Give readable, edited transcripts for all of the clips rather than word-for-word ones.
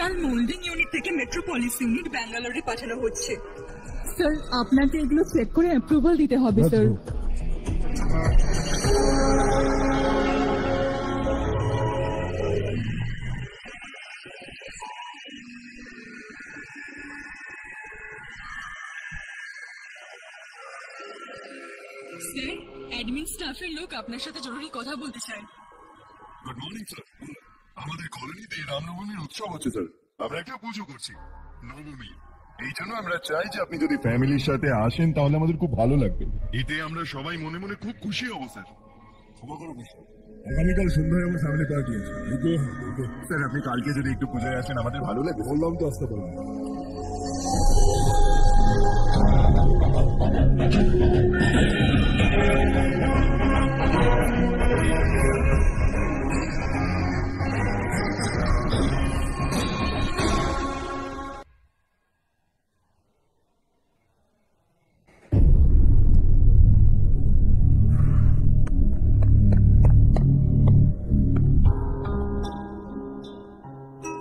মাল moulding unit থেকে metropolis unit ব্যাঙ্গালোরে পাঠানো হচ্ছে। স্যার আপনাকে এগুলো চেক করে অ্যাপ্রুভাল দিতে হবে স্যার। স্যার, অ্যাডমিন স্টাফের লোক আপনার সাথে জরুরি কথা বলতে চায়। Good morning sir. আমাদের কলোনিতে রামনবমীর উৎসব হচ্ছে স্যার। আমরা একটা পুজো করছি, নবমী। এই জন্য আমরা চাই যে আপনি যদি ফ্যামিলির সাথে আসেন তাহলে আমাদের খুব ভালো লাগবে। এতে আমরা সবাই মনে মনে খুব খুশি হব স্যার। আগামীকাল সন্ধ্যায় আমার ফ্যামিলি পার্টি আছে। স্যার আপনি কালকে যদি একটু পুজোয় আসেন আমাদের ভালো লাগবে। বললাম তো আসতে পারবেন।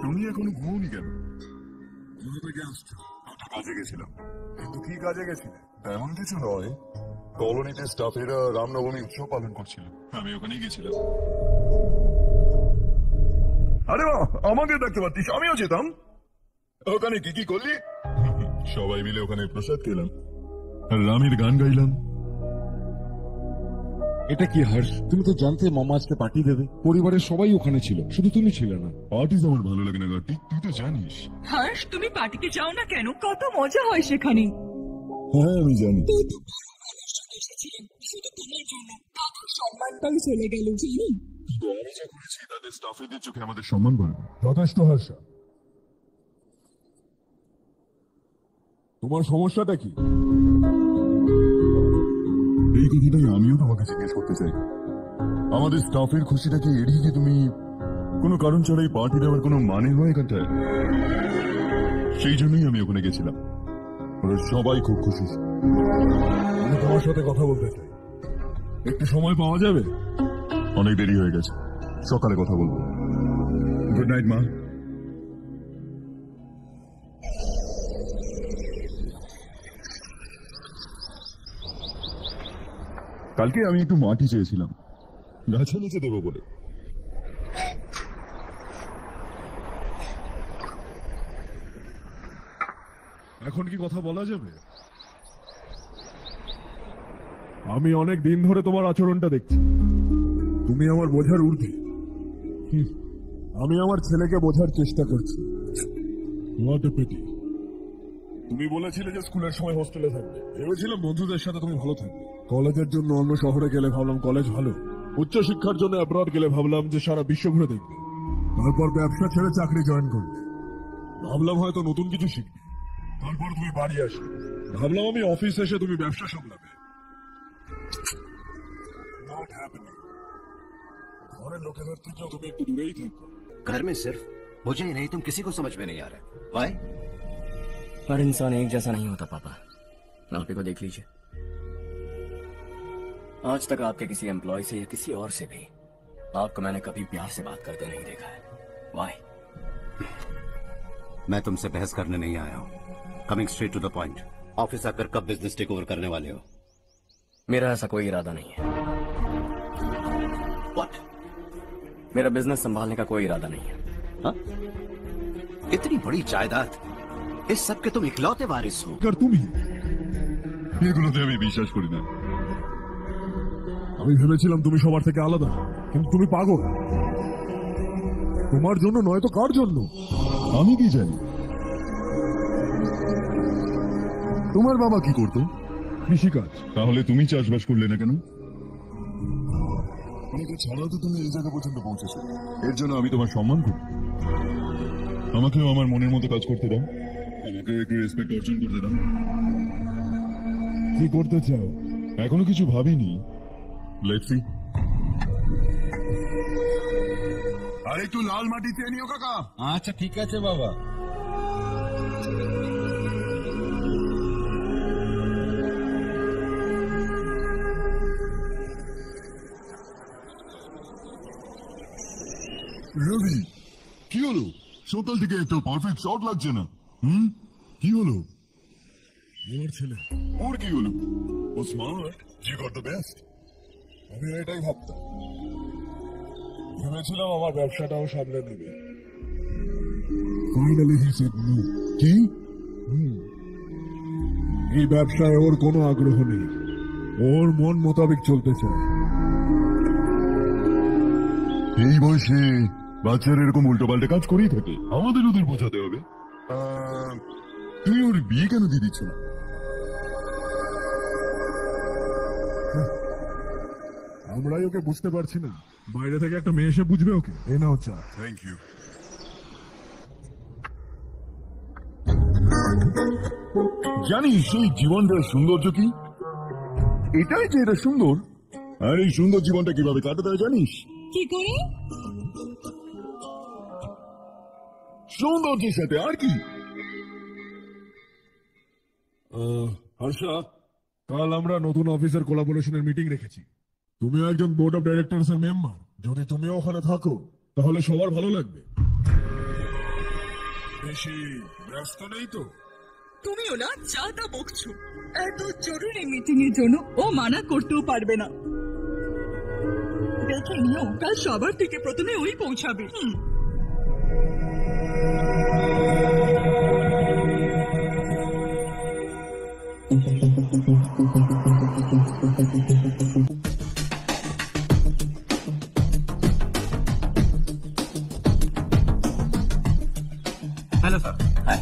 তুমি এখনো ঘুমোনি কেন? কাজে গেছিলাম। কিন্তু কি কাজে গেছিলে? তেমন কিছু নয়, কলোনিতে স্টাফেরা রামনবমী উৎসব পালন করছিল, আমি ওখানেই গেছিলাম। আরে বাহ, আমাকে দেখতে পারতিস, আমিও যেতাম। ওখানে কি কি করলি? সবাই মিলে ওখানে প্রসাদ খেলাম আর রামের গান গাইলাম। এটা কি হর্ষ, তুমি তো জানতে মামা আজকে পার্টি দেবে। পরিবারের সবাই ওখানে ছিল, শুধু তুমি ছিলে না। পার্টি আমার ভালো লাগে না কার্তিক, তুই তো জানিস। হর্ষ, তুমি পার্টিতে যাও না কেন? কত মজা হয় সেখানে। হ্যাঁ আমি জানি। সম্মানটাও চলে গেল জানি। আমি যা করেছি তাদের স্টাফেদের চোখে আমাদের সম্মান বাড়বে। যথেষ্ট হর্ষ। তোমার সমস্যাটা কি? এই কথাটাই আমিও তোমাকে জিজ্ঞেস করতে চাই। আমাদের স্টাফের খুশিটাকে এড়িয়ে কি তুমি কোনো কারণ ছাড়াই পার্টি দেওয়ার কোনো মানে হয় এখানটায়? সেই জন্যই আমি ওখানে গেছিলাম। ওরা সবাই খুব খুশি। আমি তোমার সাথে কথা বলতে চাই, একটু সময় পাওয়া যাবে? অনেক দেরি হয়ে গেছে, সকালে কথা বলবো। গুড নাইট মা। কালকে আমি একটু মাটি চেয়েছিলাম গাছের নিচে দেবো বলে। এখন কি কথা বলা যাবে? আমি অনেক দিন ধরে তোমার আচরণটা দেখছি। তুমি আমার বোঝার ঊর্ধ্বে। আমি আমার ছেলেকে বোঝার চেষ্টা করছি। What a pity। তুমি বলেছিলে যে স্কুলের সময় হোস্টেলে থাকবে, ভেবেছিলাম বন্ধুদের সাথে তুমি ভালো থাকবে। কলেজের জন্য অন্য শহরে গেলে ভাবলাম কলেজ ভালো, উচ্চশিক্ষার জন্য অ্যাব্রড গেলে ভাবলাম যে সারা বিশ্ব ঘুরে দেখবে। তারপর ব্যবসা ছেড়ে চাকরি জয়েন করবে। ভাবলাম হয়তো নতুন কিছু শিখবে। তারপর তুমি বাড়ি আসবে। ভাবলাম আমি অফিস এসে তুমি ব্যবসা সামলাবে। Not happening। ঘরের লোকেদের থেকেও তুমি একটু দূরেই থাকো। घर में सिर्फ मुझे ही नहीं, तुम किसी को समझ में नहीं आ रहा। वाई? हर इंसान एक जैसा नहीं होता पापा। आप ही को देख लीजिए, आज तक आपके किसी एम्प्लॉय से या किसी और से भी आपको मैंने कभी प्यार से बात करते नहीं देखा है। वाई? मैं तुमसे बहस करने नहीं आया हूँ। Coming straight to the point. Office आकर कब बिजनेस टेक ओवर करने वाले हो? मेरा ऐसा कोई इरादा नहीं है। व्हाट? मेरा बिजनेस संभालने का कोई इरादा नहीं है। हाँ? इतनी बड़ी जायदाद, इस सब के तुम इकलौते वारिस हो। আর তুমি? এগুলোতে আমি বিশ্বাস করি না। আমি ভেবেছিলাম তুমি সবার থেকে আলাদা, কিন্তু তুমি পাগল। তোমার জন্য নয় তো কার জন্য? আমি কি জানি? তোমার বাবা কি করতো? কৃষিকাজ। তাহলে তুমি চাষবাস করলে না কেন? অনেকে ছাড়াও তো তুমি এই জায়গা পর্যন্ত পৌঁছেছো, এর জন্য আমি তোমার সম্মান করি। আমাকেও আমার মনের মতো কাজ করতে দাও, আমাকে একটু রেসপেক্ট অর্জন করতে দাও। কি করতে চাও? এখনো কিছু ভাবিনি, লেটস সি। আর একটু লাল মাটি চেয়ে নিও কাকা। আচ্ছা ঠিক আছে বাবা। রবি, কি হলো? সকাল থেকে একটা পারফেক্ট শট লাগছে না। কি হলো? আমার ছেলে, ওর কি হলো? ও smart, he got the best. আমি এটাই ভাবতাম। ভেবেছিলাম আমার ব্যবসাটাও সামলে নেবে। Finally he said no. কি? এই ব্যবসায় ওর কোনো আগ্রহ নেই, ওর মন মোতাবেক চলতে চায়। এই বয়সে বাচ্চারা এরকম উল্টো পাল্টা কাজ করেই থাকে, আমাদের ওদের বোঝাতে হবে। তুমি ওর বিয়ে কেন দিয়ে দিচ্ছ না? আমরাই ওকে বুঝতে পারছি না, বাইরে থেকে একটা মেয়ে এসে বুঝবে ওকে। এই নাও চা। Thank you. জানিস সেই জীবনটার সৌন্দর্য কি? এটাই যে এটা সুন্দর, আর এই সুন্দর জীবনটা কিভাবে কাটাতে হয় জানিস? কি করে? সৌন্দর্যের সাথে আর কি। হর্ষা, কাল আমরা নতুন অফিসার কোলাবোরেশনের মিটিং রেখেছি। তুমিও একজন বোর্ড অফ ডাইরেক্টরস এর মেম্বার। যদি তুমিও ওখানে থাকো তাহলে সবার ভালো লাগবে। বেশি ব্যস্ত নেই তো? তুমিও না যা তা বকছো। এত জরুরি মিটিং এর জন্য ও মানা করতেও পারবে না। দেখে নিও, কাল সবার থেকে প্রথমে ওই পৌঁছাবে। Hello sir. हाय।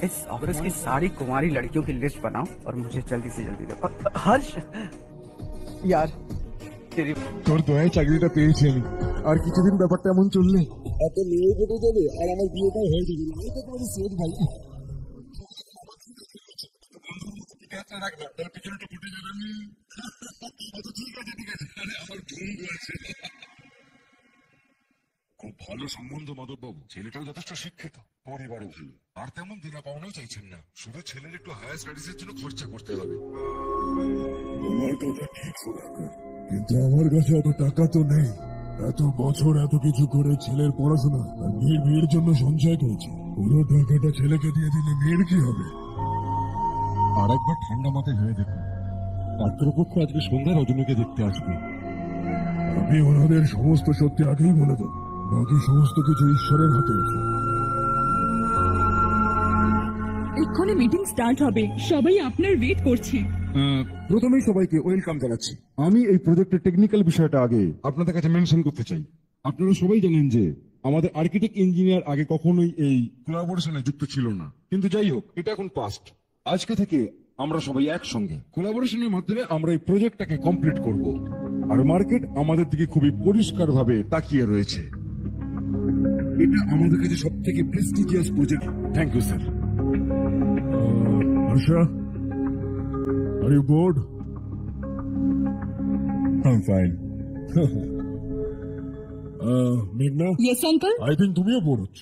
इस ऑफिस की सारी कुमारी लड़कियों की लिस्ट बनाओ और मुझे जल्दी से जल्दी दो। हर्ष यार तेरी তোর দয়ায় চাকরিটা পেয়েছি আমি। আর কিছুদিন ব্যাপারটা এমন চললে এত মেয়ে কেটে যাবে আর আমার বিয়েটাও হয়ে যাবে। আমি তো তোমার সেট ভাই। খুব ভালো সম্বন্ধ মাধববাবু, ছেলেটাও যথেষ্ট শিক্ষিত, পরিবারও ভালো, আর তেমন দিনা পাওনাও চাইছেন না, শুধু ছেলের একটু হায়ার স্টাডিজ এর জন্য খরচা করতে হবে। আমার কথা ঠিক শোনাবে, কিন্তু আমার কাছে অত টাকা তো নেই। এত বছর এত কিছু করে ছেলের পড়াশোনা আর বিয়ের জন্য সঞ্চয় করেছি, পুরো টাকাটা ছেলেকে দিয়ে দিলে মেয়ের কি হবে? আর একবার ঠান্ডা মাথায় ভেবে দেখুন, পাত্রপক্ষ আজকে সন্ধ্যায় রজনীকে দেখতে আসবে। আমি ওনাদের সমস্ত সত্যি আগেই বলে দেব, বাকি সমস্ত কিছু ঈশ্বরের হাতে আছে। এক্ষুনি মিটিং স্টার্ট হবে, সবাই আপনার ওয়েট করছে। প্রথমেই সবাইকে ওয়েলকাম জানাচ্ছি। আমি এই প্রজেক্টের টেকনিক্যাল বিষয়টা আগে আপনাদের কাছে মেনশন করতে চাই। আপনারা সবাই জানেন যে আমাদের আর্কিটেক্ট ইঞ্জিনিয়ার আগে কখনোই এই কোলাবোরেশনে যুক্ত ছিল না, কিন্তু যাই হোক, এটা এখন পাস্ট। আজকে থেকে আমরা সবাই একসঙ্গে কোলাবোরেশনের মাধ্যমে আমরা এই প্রজেক্টটাকে কমপ্লিট করব, আর মার্কেট আমাদের দিকে খুবই পরিষ্কারভাবে তাকিয়ে রয়েছে। এটা আমাদের কাছে সব থেকে prestigious project. Thank you sir. Asha, are you bored? I'm fine. মেঘনা, ইয়েস আঙ্কেল। আই থিঙ্ক তুমিও বোর হচ্ছ।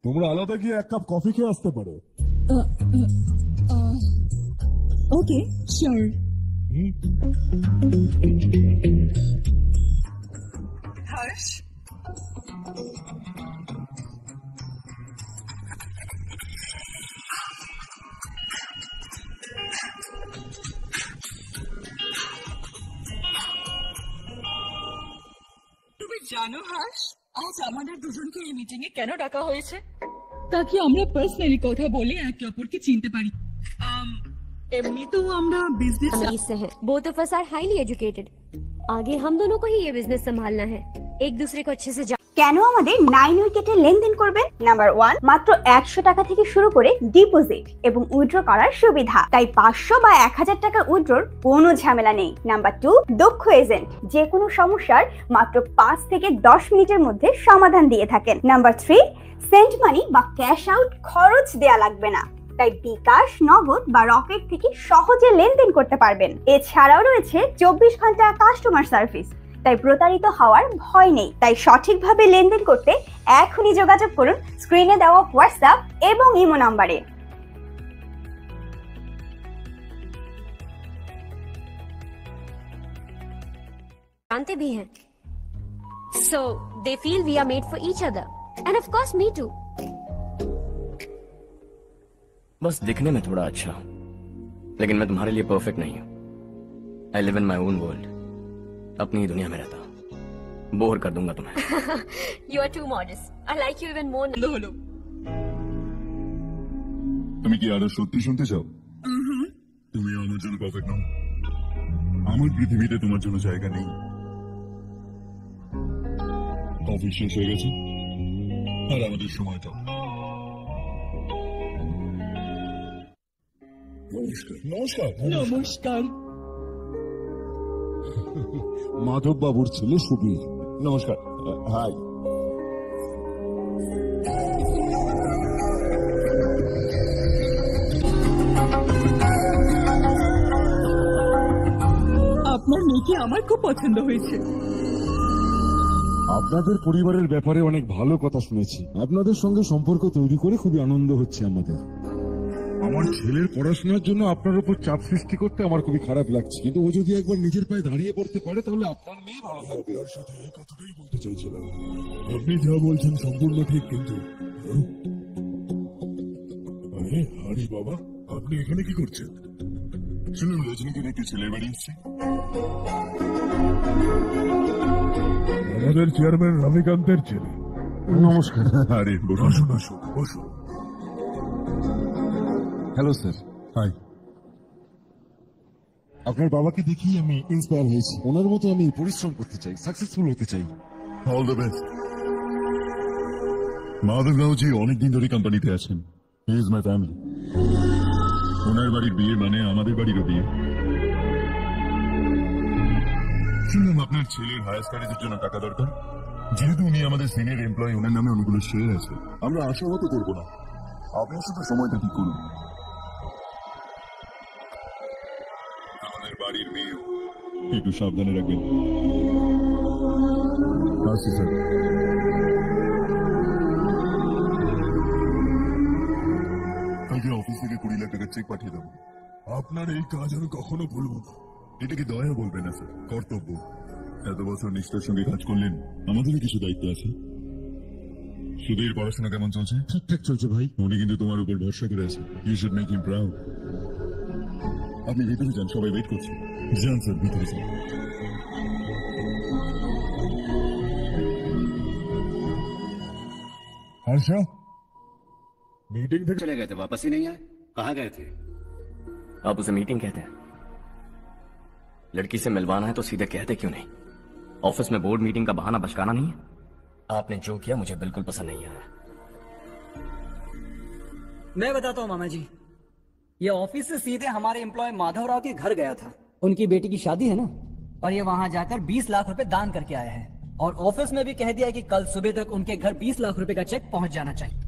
তোমরা আলাদা গিয়ে এক কাপ কফি খেয়ে আসতে পারো। ওকে, শিওর। হর্ষ, তুমি জানো হর্ষ, আজ আমাদের দুজনকে এই মিটিং এ কেন ডাকা হয়েছে? তাকে আমরা পার্সোনালি কথা বলে একে অপরকে চিনতে পারি। এমনি তো আমরা বিজনেস अमीर से हैं। Both of us are highly educated. आगे हम दोनों को ही ये बिजनेस संभालना है, एक दूसरे को अच्छे से কেন আমাদের 9 উইকেটে লেনদেন করবেন? নাম্বার 1, মাত্র 100 টাকা থেকে শুরু করে ডিপোজিট এবং উইথড্র করার সুবিধা, তাই 500 বা 1000 টাকা উইথড্রর কোনো ঝামেলা নেই। নাম্বার 2, দক্ষ এজেন্ট, যে কোনো সমস্যার মাত্র 5 থেকে 10 মিনিটের মধ্যে সমাধান দিয়ে থাকেন। নাম্বার 3, সেন্ড মানি বা ক্যাশ আউট খরচ দেয়া লাগবে না, তাই বিকাশ, নগদ বা রকেট থেকে সহজে লেনদেন করতে পারবেন। এছাড়াও রয়েছে 24 ঘন্টা কাস্টমার সার্ভিস, তাই প্রতারিত হওয়ার ভয় নেই। তাই সঠিকভাবে লেনদেন করতে এখনই যোগাযোগ করুন স্ক্রিনে দেওয়া হোয়াটসঅ্যাপ এবং ইমো নাম্বারে। जानते भी हैं, so they feel we are made for each other, and of course me too. बस दिखने में थोड़ा अच्छा हूं, लेकिन मैं तुम्हारे लिए परफेक्ट नहीं हूं। I live in my own world, अपनी ही दुनिया में रहता हूं। बोर कर दूंगा तुम्हें। You are too modest. I like you even more. হলো তুমি কি আরো সত্যি শুনতে চাও? তুমি আমার জন্য পারফেক্ট নাও। আমার পৃথিবীতে তোমার জন্য জায়গা নেই। অফিস শেষ হয়ে গেছে আর আমাদের সময়টা। নমস্কার। নমস্কার। মাধব বাবুর ছেলে সুবীর। নমস্কার। হাই। আপনার মেয়েকে আমার খুব পছন্দ হয়েছে। আপনাদের পরিবারের ব্যাপারে অনেক ভালো কথা শুনেছি। আপনাদের সঙ্গে সম্পর্ক তৈরি করে খুবই আনন্দ হচ্ছে আমাদের। আমার ছেলের পড়াশোনার জন্য আপনার উপর চাপ সৃষ্টি করতে আমার খুবই খারাপ লাগছে, কিন্তু ও যদি একবার নিজের পায়ে দাঁড়িয়ে পড়তে পারে তাহলে আপনার মেয়ে ভালো থাকবে। ওর সাথে এই কথাটাই বলতে চাইছিলাম। আপনি যা বলছেন সম্পূর্ণ ঠিক, কিন্তু আরে হারি বাবা, আপনি এখানে কি করছেন? শুনুন, রজনীকে একটি ছেলের বাড়ি এসছে। আমাদের চেয়ারম্যান রবিকান্তের ছেলে। নমস্কার। আরে বসুন আসুন বসুন। Hello sir. হাই। আপনার বাবাকে দেখি আমি ইন্সপায়ার হয়েছি। ওনার মতো আমি পরিশ্রম করতে চাই, সাকসেসফুল হতে চাই। All the best. মাধবরাওজি অনেকদিন ধরে কোম্পানিতে আছেন। He is my family. ওনার বাড়ির বিয়ে মানে আমাদের বাড়িরও বিয়ে। শুনলাম আপনার ছেলের হায়ার স্টাডিজের জন্য টাকা দরকার। যেহেতু উনি আমাদের সিনিয়র এমপ্লয়ি, ওনার নামে অনেকগুলো শেয়ার আছে। আমরা আশাহত করবো না, আপনি শুধু সময়টা ঠিক করুন। আমাদের বাড়ির মেয়ে একটু সাবধানে রাখবেন। আসছি স্যার। কালকে অফিস থেকে 20 লাখ টাকার চেক পাঠিয়ে দেবো। আপনার এই কাজ আমি কখনো ভুলবো না। এটাকে দয়া বলবে না স্যার, কর্তব্য। এত বছর নিষ্ঠার সঙ্গে কাজ করলেন, আমাদেরও কিছু দায়িত্ব আছে। সুধীর পড়াশোনা কেমন চলছে? ঠিকঠাক চলছে ভাই। উনি কিন্তু তোমার উপর ভরসা করে আছে। You should make him proud. আপনি ভিতরে যান, সবাই ওয়েট করছে। যান স্যার, ভিতরে যান। हर्षा मीटिंग थे, चले गए थे, वापस ही नहीं आए। कहाँ गए थे? आप उसे मीटिंग कहते हैं? लड़की से मिलवाना है तो सीधे कहते क्यों नहीं? ऑफिस में बोर्ड मीटिंग का बहाना बचकाना नहीं है। आपने जो किया मुझे बिल्कुल पसंद नहीं आया। मैं बताता हूँ मामा जी, ये ऑफिस से सीधे हमारे एम्प्लॉय माधव राव के घर गया था। उनकी बेटी की शादी है ना, और ये वहां जाकर 20 लाख रुपए दान करके आया है। और ऑफिस में भी कह दिया कि कल सुबह तक उनके घर 20 लाख रुपए का चेक पहुंच जाना चाहिए।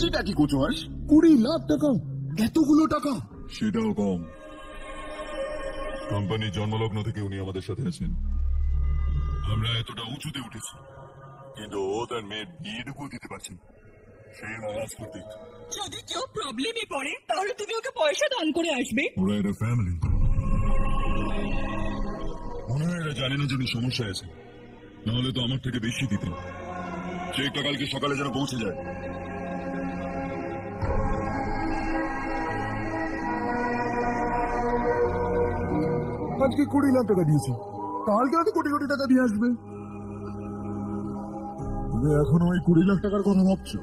সেটা কি করছো হাস? 20 লাখ টাকা? এতগুলো টাকা? সেটাও কম। কোম্পানির জন্মলগ্ন থেকে উনি আমাদের সাথে আছেন। আমরা এতটা উঁচুতে উঠেছি, কিন্তু ও তার মেয়ের বিয়েটুকু দিতে পারছেন। সেই নারাজ করতে। যদি কেউ প্রবলেমে পড়ে তাহলে তুমি ওকে পয়সা দান করে আসবে। ওরা একটা ফ্যামিলি। মনে হয় এরা জানে না যে উনি সমস্যায় আছে, নাহলে তো আমার থেকে বেশি দিতেন। চেকটা কালকে সকালে যেন পৌঁছে যায়। আজকে 20 লাখ টাকা দিয়েছি, কালকে হয়তো কোটি কোটি টাকা দিয়ে আসবে। তুমি এখনো ওই 20 লাখ টাকার কথা ভাবছো?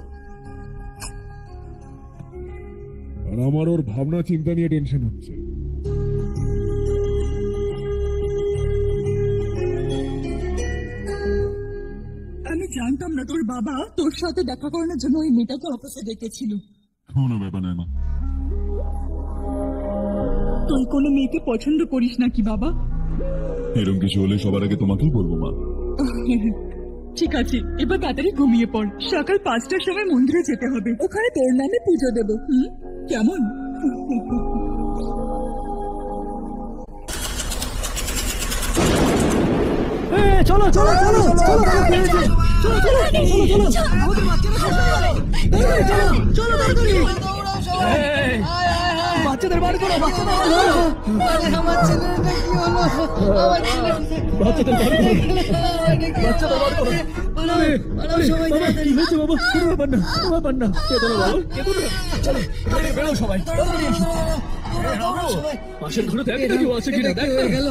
আর আমার ওর ভাবনা চিন্তা নিয়ে টেনশন হচ্ছে। আমি জানতাম না তোর বাবা তোর সাথে দেখা করানোর জন্য ওই মেয়েটাকে অফিসে ডেকেছিল। কোনো ব্যাপার নয় মা। তুই কোনো মেয়েকে পছন্দ করিস নাকি বাবা? এরকম কিছু হলে সবার আগে তোমাকেই বলবো মা। ঠিক আছে, এবার তাড়াতাড়ি ঘুমিয়ে পড়। সকাল 5টার সময় মন্দিরে যেতে হবে, ওখানে তোর নামে পুজো দেবো। কেমন? চলো চলো চলো চলো চলো চলো চলো আমাদের বাচ্চারা শেষ হয়ে গেল চলো তাড়াতাড়ি বাচ্চাদের বার করো বাচ্চাদের বার করো আমার ছেলেটা কি হলো বাচ্চাদের বার করো বাচ্চাদের বার করো সবাই কি হয়েছে বাবা কোনো ব্যাপার না কেঁদো না বাবা কেঁদো না চলো বেরো সবাই তাড়াতাড়ি এসো পাশের ঘরে দেখ না কেউ আছে কিনা দেখ হয়ে গেল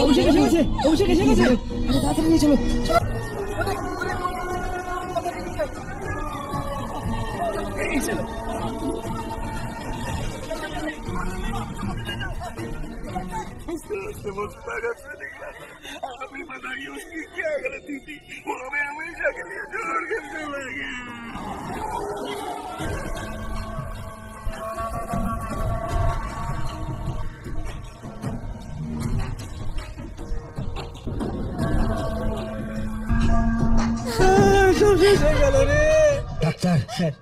অভিষেক এসে গেছে তাড়াতাড়ি নিয়ে চলো हमें बताइए उसकी क्या गलती थी वो हमें हमेशा के लिए छोड़ कर चले गए ডাক্তার স্যার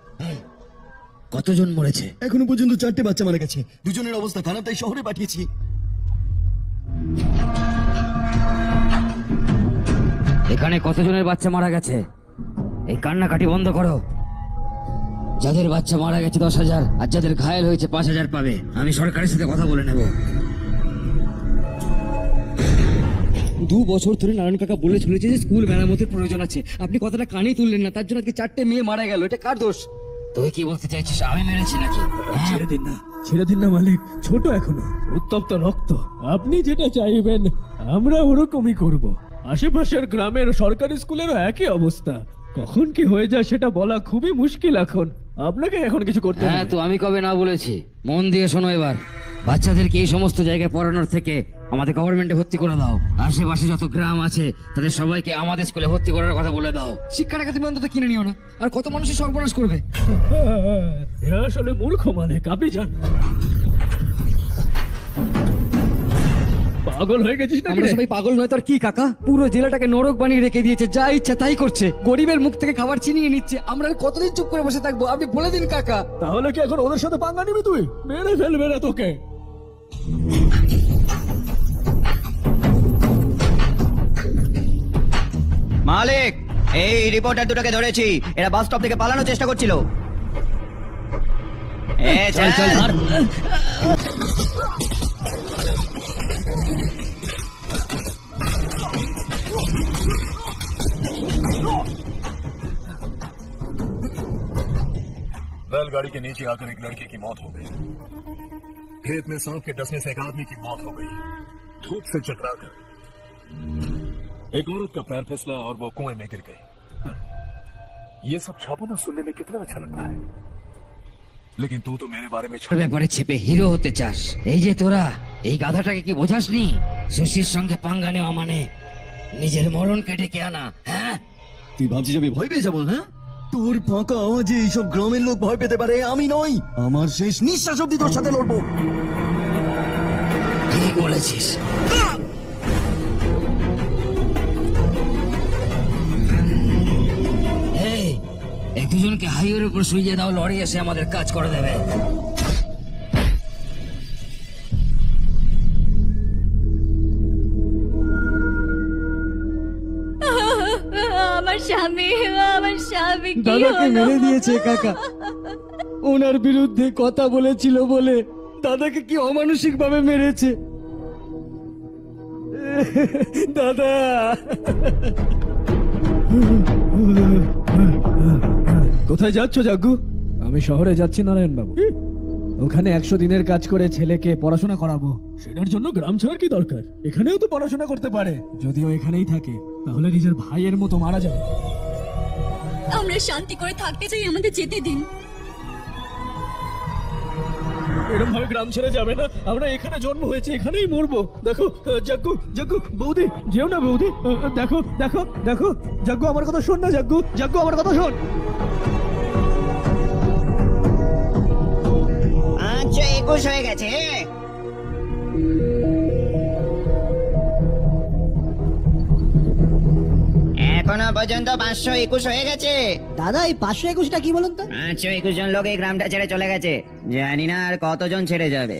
কতজন মরেছে এখনো পর্যন্ত 4টে বাচ্চা মারা গেছে, দুজনের অবস্থা খারাপ, তাই শহরে পাঠিয়েছি। এখানে কতজনের বাচ্চা মারা গেছে? এই কান্নাকাটি বন্ধ করো। যাদের বাচ্চা মারা গেছে 10,000 আর যাদের ঘায়েল হয়েছে 5,000 পাবে। আমি সরকারের সাথে কথা বলে নেব। 2 বছর ধরে নারায়ণ কাকা বলে চলেছে যে স্কুল মেরামতের প্রয়োজন আছে, আপনি কথাটা কানে তুললেন না, তার জন্য আজকে 4টে মেয়ে মারা গেল। এটা কার দোষ? তুই কি বলতে চাইছিস আমি মেরেছি নাকি? ছেড়ে দিন না মালিক, ছোট এখনো, উত্তপ্ত রক্ত। আপনি যেটা চাইবেন আমরা ওরকমই করব। আশেপাশের গ্রামের সরকারি স্কুলেরও একই অবস্থা, কখন কি হয়ে যায় সেটা বলা খুবই মুশকিল। এখন আপনাকে এখন কিছু করতে হবে। হ্যাঁ তো আমি কবে না বলেছি? মন দিয়ে শোনো এবার। বাচ্চাদেরকে এই সমস্ত জায়গায় পড়ানোর থেকে আমাদের গভর্নমেন্টে ভর্তি করে দাও। আশেপাশে যত গ্রাম আছে তাদের সবাইকে আমাদের স্কুলে ভর্তি করার কথা বলে দাও। শিক্ষাটাকে তুমি অন্তত কিনে নিও না। আর কত মানুষের সর্বনাশ করবে? এ আসলে মূর্খ মানে কাপি যান। পাগল হয়ে গেছিস না? আমরা সবাই পাগল নয় তার কি কাকা? পুরো জেলাটাকে নরক বানিয়ে রেখে দিয়েছে, যা ইচ্ছা তাই করছে, গরিবের মুখ থেকে খাবার ছিনিয়ে নিচ্ছে। আমরা আর কতদিন চুপ করে বসে থাকবো? আপনি বলে দিন কাকা। তাহলে কি এখন ওদের সাথে পাঙ্গা নিবি? তুই মেরে ফেলবে না তোকে। মালিক, এই রিপোর্টার দুটোকে ধরেছি, এরা বাস স্টপ থেকে পালানোর চেষ্টা করছিল। চল চল ধর। बैलगाड़ी के नीचे आकर एक लड़के की मौत हो गई। खेत में सांप के डसने से एक आदमी की मौत हो गई, धूप से चकराकर। एक औरत का पैर फिसला और वो कुएं में गिर गई। ये सब छापना सुनने में कितना अच्छा लगता है, लेकिन तू तो मेरे बारे में ব্যাপারে ছেপে হিরো হতে চাস? এই যে তোরা, এই গাধাটাকে কি বোঝাসনি? শশীর সঙ্গে পাঙ্গা নেওয়া মানে নিজের মরণকে ডেকে আনা। হ্যাঁ তুই ভাবছিস আমি ভয় পেয়ে যাবো? হ্যাঁ, তোর ফাঁকা আওয়াজে এইসব গ্রামের লোক ভয় পেতে পারে, আমি নই। আমার শেষ নিঃশ্বাস অব্দি তোর সাথে লড়বো। ঠিক বলেছিস। এই এক দুজনকে হাইওয়ের উপর শুইয়ে দাও, লরি এসে আমাদের কাজ করে দেবে। আমার স্বামী কি দাদাকে হলো? মেরে দিয়েছে কাকা। ওনার বিরুদ্ধে কথা বলেছিল বলে দাদাকে কি অমানসিক ভাবে মেরেছে। দাদা কোথায় যাচ্ছ জাগ্গু? আমি শহরে যাচ্ছি নারায়ণ বাবু, ওখানে 100 দিনের কাজ করে ছেলেকে পড়াশোনা করাবো। সেটার জন্য গ্রাম ছাড়ার কি দরকার? এখানেও তো পড়াশোনা করতে পারে। যদিও এখানেই থাকে তাহলে নিজের ভাইয়ের মতো মারা যাবে। আমরা শান্তি করে থাকতে চাই, আমাদের যেতে দিন। এরকম ভাবে গ্রাম ছেড়ে যাবে না, আমরা এখানে জন্ম হয়েছে, এখানেই মরবো। দেখো জাগ্গু, জাগ্গু বৌদি যেও না বৌদি। দেখো দেখো দেখো জাগ্গু, আমার কথা শোন না জাগ্গু, জাগ্গু আমার কথা শোন। আচ্ছা 21 হয়ে গেছে। এখনো পর্যন্ত 521 হয়ে গেছে। দাদা এই 521টা কি বলুন তো? 521 জন লোক এই গ্রামটা ছেড়ে চলে গেছে, জানি না আর কতজন ছেড়ে যাবে।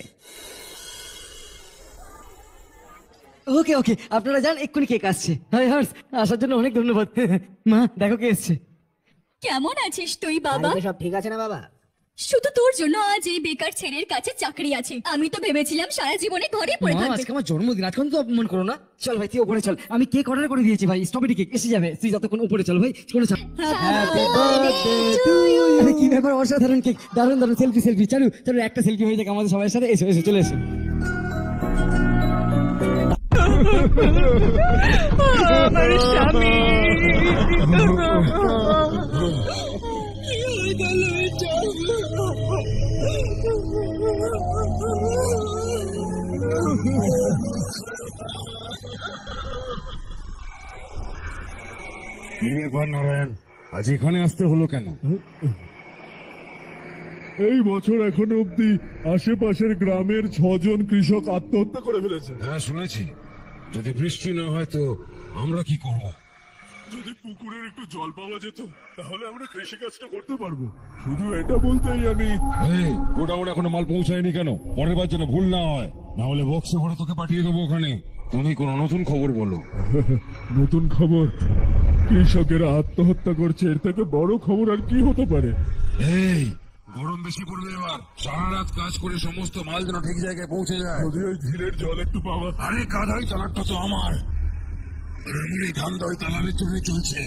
ওকে ওকে, আপনারা যান, এক্ষুনি কেক আসছে। হাই হার্স, আসার জন্য অনেক ধন্যবাদ। মা দেখো কে এসছে। কেমন আছিস তুই বাবা? সব ঠিক আছে না বাবা? শুধু তোর জন্য আজ এই বেকার ছেলের কাছে চাকরি আছে। আমি তো ভেবেছিলাম সারা জীবনে ঘরে পড়ে মা, থাকবে। আজকে আমার জন্মদিন, আজকে তো অপমান করো না। চল ভাই, তুই উপরে চল, আমি কেক অর্ডার করে দিয়েছি ভাই, স্ট্রবেরি কেক এসে যাবে। তুই যতক্ষণ উপরে চল ভাই, চলে চল। আরে কি ব্যাপার, অসাধারণ কেক, দারুণ দারুণ। সেলফি সেলফি, চলো চলো, একটা সেলফি হয়ে যাক আমাদের সবার সাথে। এসো এসো, চলে এসো। আমার স্বামী কি ব্যাপার নারায়ণ, আজ এখানে আসতে হলো কেন? এই বছর এখনো অব্দি আশেপাশের গ্রামের 6 জন কৃষক আত্মহত্যা করে ফেলেছে। হ্যাঁ শুনেছি। যদি বৃষ্টি না হয় তো আমরা কি করব? যদি পুকুরের একটু জল পাওয়া যেত তাহলে আমরা কৃষি কাজটা করতে পারবো। শুধু এটা বলতেই আমি গোডাউন এখনো মাল পৌঁছায়নি কেন? পরের বার যেন ভুল না হয়, না হলে বক্সে ভরে তোকে পাঠিয়ে দেবো ওখানে। তুমি কোনো নতুন খবর বলো। নতুন খবর? কৃষকেরা আত্মহত্যা করছে, এর থেকে বড় খবর আর কি হতে পারে? এই গরম বেশি পড়বে এবার, সারা রাত কাজ করে সমস্ত মাল যেন ঠিক জায়গায় পৌঁছে যায়। যদি ওই ঝিলের জল একটু পাওয়া। আরে কাদাই চালাকটা তো আমার, এই ধান্দা ওই তালাবের জন্য চলছে।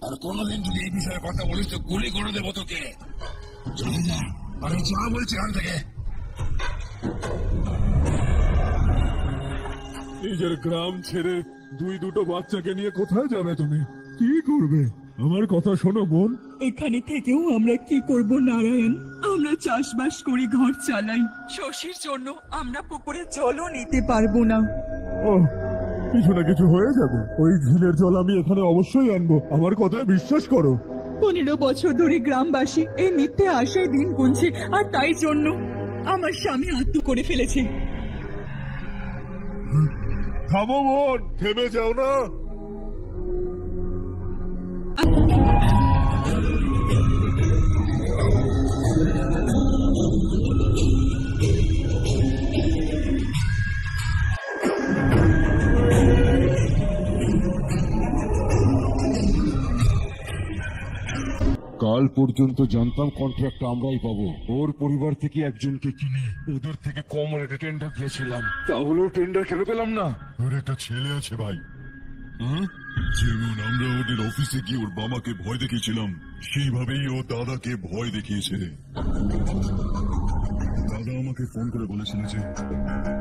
আর কোনোদিন যদি এই বিষয়ে কথা বলিস তো গুলি করে দেবো তোকে। চলে যা, আরে যা বলছি এখান থেকে। নিজের গ্রাম ছেড়ে দুটো বাচ্চাকে নিয়ে কোথায় যাবে তুমি? কি করবে? আমার কথা শোনো বোন। এখানে থেকেও আমরা কি করব নারায়ণ? আমরা চাষবাস করি, ঘর চালাই। শশীর জন্য আমরা পুকুরে জলও নিতে পারবো না। ও, কিছু না কিছু হয়ে যাবে। ওই ঝিলের জল আমি এখানে অবশ্যই আনবো, আমার কথায় বিশ্বাস করো। 15 বছর ধরে গ্রামবাসী এই মিথ্যে আশায় দিন গুনছে, আর তাই জন্য আমার স্বামী আত্মহত্যা করে ফেলেছে। থামো বোন, থেমে যাও না। কাল পর্যন্ত জানতাম কন্ট্রাক্ট আমরাই পাবো। ওর পরিবার থেকে একজনকে কিনে ওদের থেকে কম রেটে টেন্ডার দিয়েছিলাম, তাহলেও টেন্ডার কেন পেলাম না? ওর একটা ছেলে আছে ভাই, যেমন আমরা ওদের অফিসে গিয়ে ওর বাবাকে ভয় দেখিয়েছিলাম, সেইভাবেই ও দাদাকে ভয় দেখিয়েছে। দাদা আমাকে ফোন করে বলেছিল যে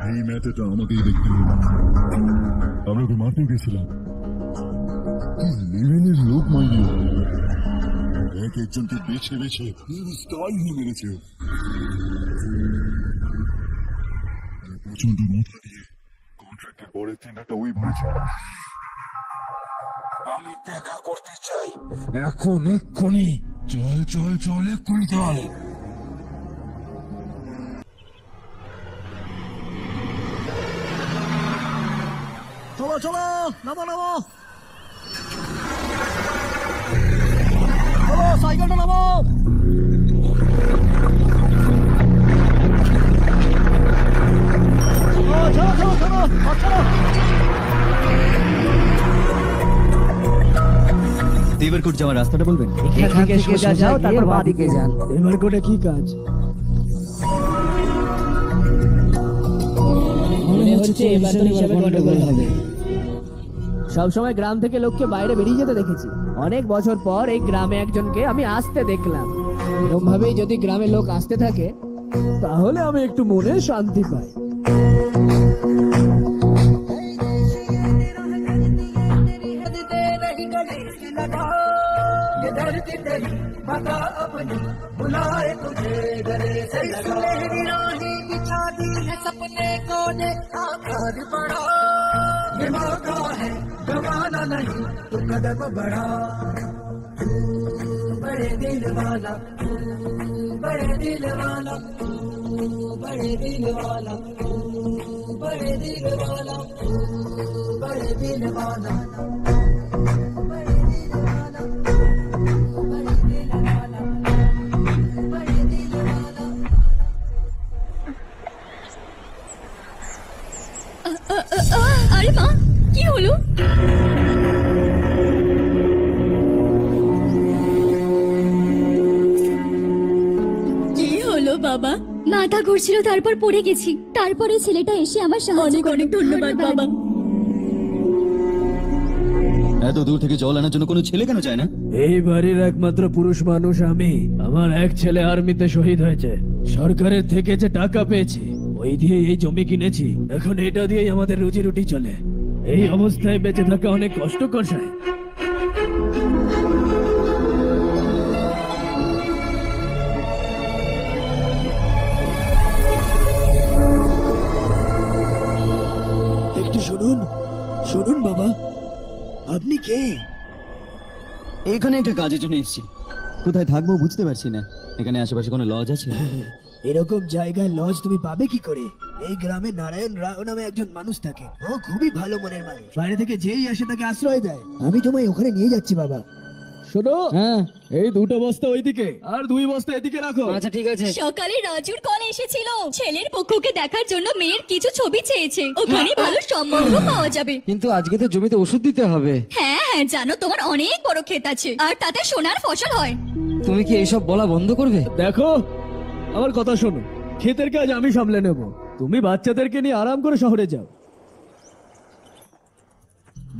এই ম্যাচটা আমাকেই দেখতে হবে। আমরা ওকে মারতে গেছিলাম। কি লেভেলের লোক মাইনি, এক একজনকে বেছে বেছে স্টাইল মেরেছে। প্রচন্ড মাথা দিয়ে কন্ট্রাক্টের পরের টেন্ডারটা ওই ভরেছে। আমি দেখা করতে চাই এখন, এক্ষুনি। চল চল চল, এক্ষুনি চল। চলো চলো, নামো নামো, চলো সাইকেলটা নামো। চলো চলো চলো চলো। দেবরকোট যাওয়ার রাস্তাটা বলবেন? এখান থেকে সোজা যাও, তারপর বাঁ দিকে যান। দেবরকোটে কি কাজ? মনে হচ্ছে এবার গন্ডগোল হবে। সবসময় গ্রাম থেকে লোককে বাইরে বেরিয়ে যেতে দেখেছি, অনেক বছর পর এই গ্রামে একজনকে আমি আসতে দেখলাম। এরকম ভাবেই যদি গ্রামে লোক আসতে থাকে তাহলে আমি একটু মনে শান্তি পাই। सपने को देखा घर बड़ा, ये मौका है गवाना नहीं, तू कदम बढ़ा। बड़े दिल वाला, बड़े दिल वाला, बड़े दिल वाला, बड़े दिल वाला, बड़े दिल वाला। আরে মা, কি হলো? কি হলো বাবা? মাথা ঘুরছিল, তারপর পড়ে গেছি। তারপরে ছেলেটা এসে আমার সাহায্য অনেক অনেক ধন্যবাদ বাবা। এত দূর থেকে জল আনার জন্য কোনো ছেলে কেন চায় না? এই বাড়ির একমাত্র পুরুষ মানুষ আমি। আমার এক ছেলে আর্মিতে শহীদ হয়েছে। সরকারের থেকে যে টাকা পেয়েছি ওই দিয়ে এই জমি কিনেছি। এখন এটা দিয়েই আমাদের রুজি রুটি চলে। এই অবস্থায় বেঁচে থাকা অনেক কষ্টকর সাহেব। একটু শুনুন, শুনুন বাবা, আপনি কে? এখানে একটা কাজের জন্য এসেছি। কোথায় থাকবো বুঝতে পারছি না। এখানে আশেপাশে কোনো লজ আছে? এরকম জায়গায় লজ তুমি পাবে কি করে? এই গ্রামে নারায়ণ রাও নামে একজন মানুষ থাকে। ও খুবই ভালো মনের মানুষ। বাইরে থেকে যেই আসে তাকে আশ্রয় দেয়। আমি তোমায় ওখানে নিয়ে যাচ্ছি বাবা। শোনো, হ্যাঁ, এই 2টো বস্তা ওইদিকে আর 2 বস্তা এদিকে রাখো। আচ্ছা ঠিক আছে। সকালে রাজুর কল এসেছিল। ছেলের পক্ষকে দেখার জন্য মেয়ের কিছু ছবি চেয়েছে। ওখানে ভালো সম্পর্ক পাওয়া যাবে। কিন্তু আজকে তো জমিতে ওষুধ দিতে হবে। হ্যাঁ হ্যাঁ, জানো তোমার অনেক বড় ক্ষেত আছে আর তাতে সোনার ফসল হয়। তুমি কি এইসব বলা বন্ধ করবে? দেখো, আমার কথা শোনো। ক্ষেতের কাজ আমি সামলে নেব। তুমি বাচ্চাদেরকে নিয়ে আরাম করে শহরে যাও।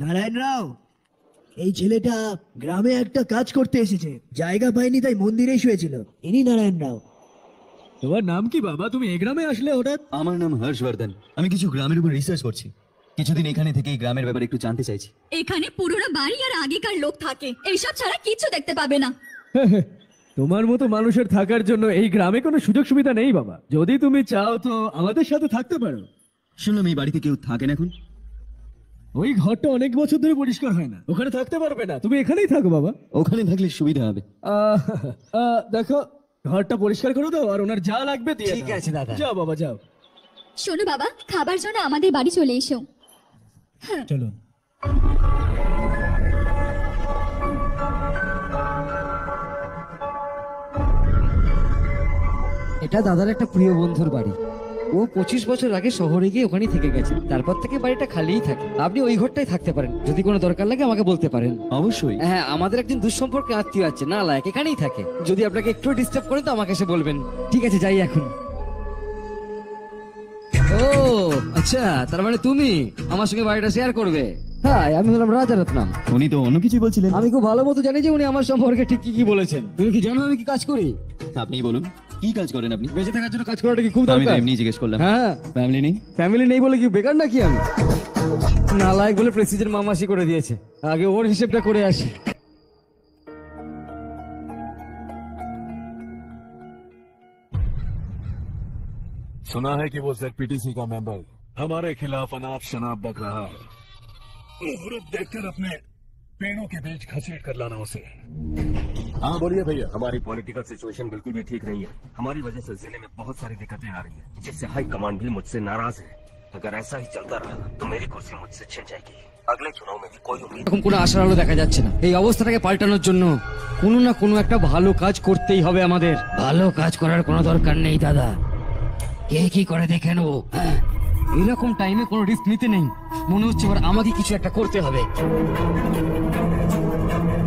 নারায়ণ রাও, এই ছেলেটা গ্রামে একটা কাজ করতে এসেছে। জায়গা পায়নি তাই মন্দিরেই শুয়েছিল। ইনি নারায়ণ রাও। তোমার নাম কি বাবা? তুমি এই গ্রামে আসলে হঠাৎ? আমার নাম হর্ষবর্ধন। আমি কিছু গ্রামের উপর রিসার্চ করছি। কিছুদিন এখানে থেকে এই গ্রামের ব্যাপারে একটু জানতে চাইছি। এখানে পুরোনো বাড়ি আর আগেকার লোক থাকে। এইসব ছাড়া কিছু দেখতে পাবে না। তোমার মতো মানুষের থাকার জন্য এই গ্রামে কোনো সুযোগ সুবিধা নেই বাবা। যদি তুমি চাও তো আমাদের সাথে থাকতে পারো। শুনলাম এই বাড়িতে কেউ থাকেন এখন। ওই ঘরটা অনেক বছর ধরে পরিষ্কার হয় না। ওখানে থাকতে পারবে না। তুমি এখানেই থাকো বাবা। ওখানে থাকলে সুবিধা হবে। দেখো, ঘরটা পরিষ্কার করে দাও আর ওনার যা লাগবে দিয়ে ঠিক আছে দাদা। যাও বাবা যাও। শোনো বাবা, খাবার জন্য আমাদের বাড়ি চলে এসো। চলো। এটা দাদার একটা প্রিয় বন্ধুর বাড়ি। ও 25 বছর আগে শহরে গিয়ে ওখানেই থেকে গেছে। তারপর থেকে বাড়িটা খালিই থাকে। আপনি ওই ঘরটাই থাকতে পারেন। যদি কোনো দরকার লাগে আমাকে বলতে পারেন। অবশ্যই। হ্যাঁ, আমাদের একজন দুঃসম্পর্কে আত্মীয় আছে, না লায়ক, এখানেই থাকে। যদি আপনাকে একটু ডিস্টার্ব করে তো আমাকে এসে বলবেন। ঠিক আছে, যাই এখন। ও আচ্ছা, তার মানে তুমি আমার সঙ্গে বাড়িটা শেয়ার করবে? হ্যাঁ, আমি হলাম রাজারত্নম। উনি তো অন্য কিছু বলছিলেন। আমি খুব ভালো মতো জানি যে উনি আমার সম্পর্কে ঠিক কি কি বলেছেন। তুমি কি জানো আমি কি কাজ করি? আপনি বলুন, কি কাজ করেন আপনি? বেঁচে থাকার জন্য কাজ করাটা কি খুব আমি তো দরকার? এমনি জিজ্ঞেস করলাম। হ্যাঁ, ফ্যামিলি নেই? ফ্যামিলি নেই বলে কি বেকার নাকি আমি? নালায়ক বলে প্রেসিডেন্ট মামাসি করে দিয়েছে। আগে ওর হিসেবটা করে আসি। सुना है कि वो ZPTC का मेंबर हमारे खिलाफ अनाप शनाप बक रहा है। मुहूर्त देखकर अपने पेड़ों के बीच घसीट कर लाना उसे। हाँ बोलिए भैया। हमारी पॉलिटिकल सिचुएशन बिल्कुल भी ठीक नहीं है। हमारी वजह से जिले में बहुत सारी दिक्कतें आ रही है, जिससे हाई कमांड भी मुझसे नाराज है। अगर ऐसा ही चलता रहा तो मेरी कुर्सी मुझसे छिन जाएगी। अगले चुनाव में भी कोई उम्मीद এরকম কোনো আশার আলো দেখা যাচ্ছে না। এই অবস্থাটাকে পাল্টানোর জন্য কোনো না কোনো একটা ভালো কাজ করতেই হবে আমাদের। ভালো কাজ করার কোনো দরকার নেই দাদা, কে কি করে দেখে নেবো। হ্যাঁ, এরকম টাইমে কোনো রিস্ক নিতে নেই। মনে হচ্ছে এবার আমাকে কিছু একটা করতে হবে।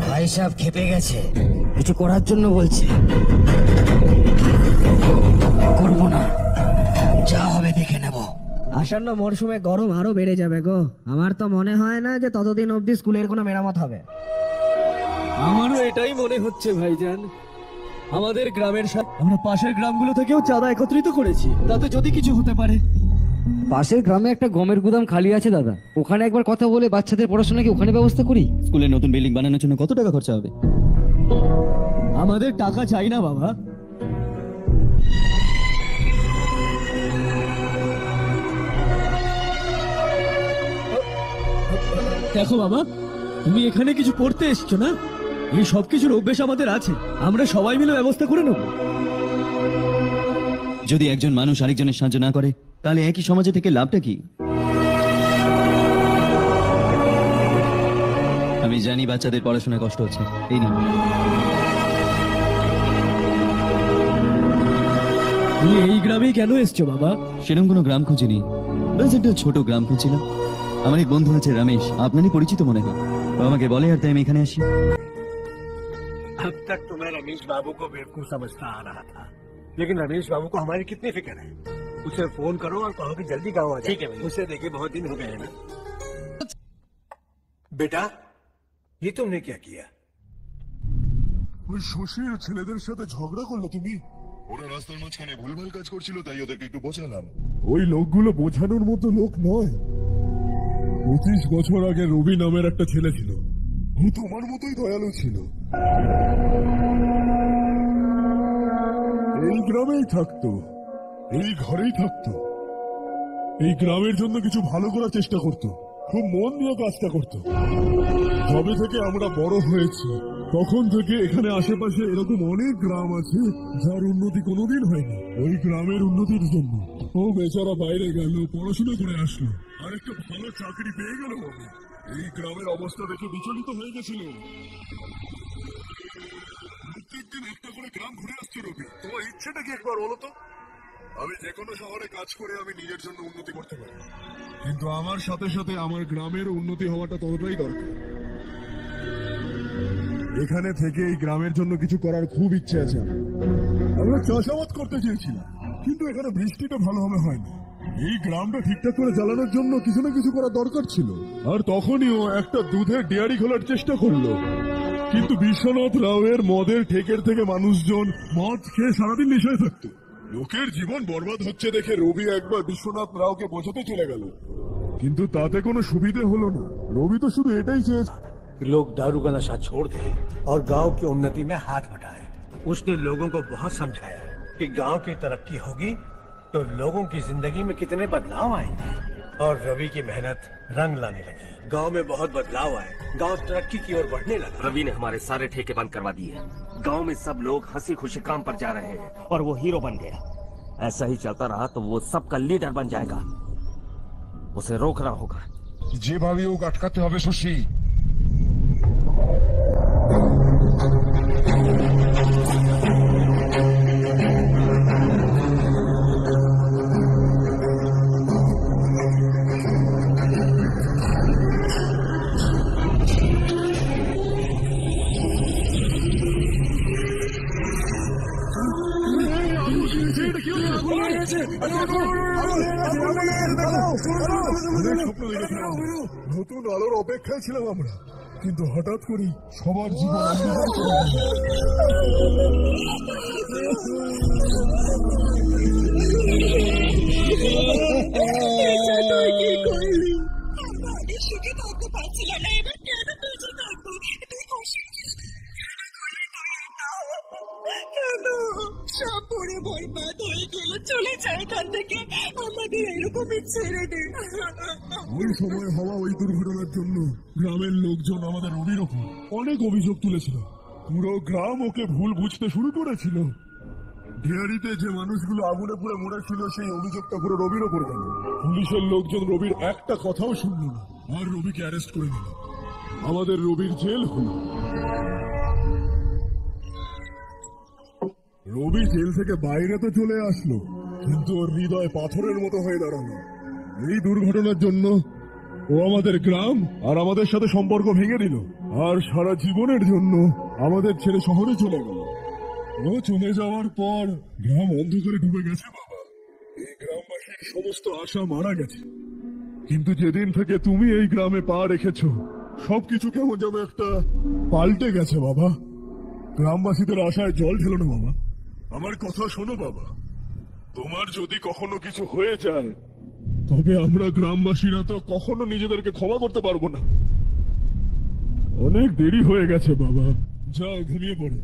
ভাই সাহেব খেপে গেছে, কিছু করার জন্য বলছে। করবো না, যা হবে দেখে নেবো। আসন্ন মরশুমে গরম আরো বেড়ে যাবে গো। আমার তো মনে হয় না যে ততদিন অবধি স্কুলের কোনো মেরামত হবে। আমারও এটাই মনে হচ্ছে ভাইজান। আমাদের গ্রামের সাথে আমরা পাশের গ্রামগুলো থেকেও চাঁদা একত্রিত করেছি, তাতে যদি কিছু হতে পারে। পাশের গ্রামে একটা গমের গুদাম খালি আছে দাদা, ওখানে একবার কথা বলে বাচ্চাদের পড়াশোনা কি ওখানে ব্যবস্থা করি। স্কুলের নতুন বিল্ডিং বানানোর জন্য কত টাকা খরচা হবে? আমাদের টাকা চাই না বাবা। দেখো বাবা, তুমি এখানে কিছু করতে এসছো না? এই সব কিছুর অভ্যেস আমাদের আছে। আমরা সবাই মিলে ব্যবস্থা করে নেব। যদি একজন মানুষ আরেকজনের সাহায্য না করে তাহলে একই সমাজে থেকে লাভটা কি? আমি জানি বাচ্চাদের পড়াশোনায় কষ্ট হচ্ছে। এই নিন। তুমি এই গ্রামেই কেন এসছো বাবা? সেরকম কোনো গ্রাম খুঁজিনি, ব্যাস একটা ছোট গ্রাম খুঁজছিলাম। আমার এক বন্ধু আছে রমেশ, আপনারই পরিচিত মনে হয়। ও আমাকে বলে আর তাই আমি এখানে আসি। अब तक तो मैं रमेश बाबू को बेवकूफ समझता आ रहा था, लेकिन रमेश बाबू को हमारी कितनी फिक्र है। उसे फोन करो और कहो कि जल्दी गाँव आ जाए। ठीक है भाई। उसे देखे बहुत दिन हो गए हैं ना। बेटा, ये तुमने क्या किया? ওই শশীর ছেলেদের সাথে ঝগড়া করলে তুমি? ওরা রাস্তার মাঝখানে ভুলভাল কাজ করছিল, তাই ওদেরকে একটু বোঝালাম। ওই লোকগুলো বোঝানোর মতো লোক নয়। 25 বছর আগে রবি নামের একটা ছেলে ছিল, ও তোমার মতোই দয়ালু ছিল। এই গ্রামেই থাকতো, এই ঘরেই থাকতো, এই গ্রামের জন্য কিছু ভালো করার চেষ্টা করতো, খুব মন দিয়ে কাজটা করতো। যবে থেকে আমরা বড় হয়েছি তখন থেকে এখানে আশেপাশে এরকম অনেক গ্রাম আছে যার উন্নতি কোনোদিন হয়নি। ওই গ্রামের উন্নতির জন্য ও বেচারা বাইরে গেল, পড়াশোনা করে আসলো, আর একটা ভালো চাকরি পেয়ে গেল। এই গ্রামের অবস্থা দেখে বিচলিত হয়ে গেছিল। প্রত্যেকদিন একটা করে গ্রাম ঘুরে আসছে রবি। তোমার ইচ্ছেটা কি একবার বলো তো? আমি যে কোনো শহরে কাজ করে আমি নিজের জন্য উন্নতি করতে পারি, কিন্তু আমার সাথে সাথে আমার গ্রামের উন্নতি হওয়াটা ততটাই দরকার। এখানে থেকে এই গ্রামের জন্য কিছু করার খুব ইচ্ছে আছে। আমরা চাষাবাদ করতে চেয়েছিলাম, কিন্তু এখানে বৃষ্টিটা ভালোভাবে হয়নি। এই গ্রামটা ঠিকঠাক করে চালানোর জন্য কিছু না কিছু করা দরকার ছিল। আর তখনই ও একটা দুধের ডেয়ারি খোলার চেষ্টা করলো, কিন্তু বিশ্বনাথ রাওয়ের মদের ঠেকের থেকে মানুষজন মদ খেয়ে সারাদিন নেশায় থাকতো। লোকের জীবন বরবাদ হচ্ছে দেখে রবি একবার বিশ্বনাথ রাওকে বোঝাতে চলে গেল, কিন্তু তাতে কোনো সুবিধে হলো না। রবি তো শুধু এটাই চেয়েছে लोग दारू का नशा छोड़ दें और गांव की उन्नति में हाथ बटाएं। उसने लोगों को बहुत समझाया कि गांव की तरक्की होगी तो लोगों की जिंदगी में कितने बदलाव आएंगे, और रवि की मेहनत रंग लाने लगी। गांव में बहुत बदलाव आए, गांव तरक्की की ओर बढ़ने लगा। रवि ने हमारे सारे ठेके बंद करवा दिए। गांव में सब लोग हंसी खुशी काम पर जा रहे हैं और वो हीरो बन गया। ऐसा ही चलता रहा तो वो सबका लीडर बन जाएगा। उसे रोकना होगा। যেভাবে ও আটকাতে হবে শশী। নতুন আলোর অপেক্ষায় ছিলাম আমরা, কিন্তু হঠাৎ করে সবার জীবন অন্ধকারে চলে গেল। সুখে থাকতে পারছিলাম না, এবার কেন বেঁচে থাকবো? তুই খুশি কেন? সব পরে বরবাদ হয়ে গেল, চলে যায় এখান থেকে, আমাদের এরকমই ছেড়ে দে। ওই সময় হওয়া ওই দুর্ঘটনার জন্য গ্রামের লোকজন আমাদের রবির ওপর অনেক অভিযোগ তুলেছিল। পুরো গ্রাম ওকে ভুল বুঝতে শুরু করেছিল। ডেয়ারিতে যে মানুষগুলো আগুনে পুড়ে মরেছিল সেই অভিযোগটা পুরো রবির ওপর গেল। পুলিশের লোকজন রবির একটা কথাও শুনল না, আর রবিকে অ্যারেস্ট করে নিল। আমাদের রবির জেল হলো। রবি জেল থেকে বাইরে তো চলে আসলো, কিন্তু ওর হৃদয় পাথরের মতো হয়ে দাঁড়ালো। এই দুর্ঘটনার জন্য ও আমাদের গ্রাম আর আমাদের সাথে সম্পর্ক ভেঙে দিল, আর সারা জীবনের জন্য আমাদের ছেড়ে শহরে চলে গেল। ও চলে যাওয়ার পর গ্রাম অন্ধকারে ডুবে গেছে বাবা। এই গ্রামবাসীর সমস্ত আশা মারা গেছে। কিন্তু যেদিন থেকে তুমি এই গ্রামে পা রেখেছো, সবকিছু কেমন যেন একটা পাল্টে গেছে বাবা। গ্রামবাসীদের আশায় জল ঢেলো না বাবা। আমার কথা শোনো বাবা, তোমার যদি কখনো কিছু হয়ে যায় তবে আমরা গ্রামবাসীরা তো কখনো নিজেদেরকে ক্ষমা করতে পারবো না। অনেক দেরি হয়ে গেছে বাবা, যাও ঘুমিয়ে পড়ো।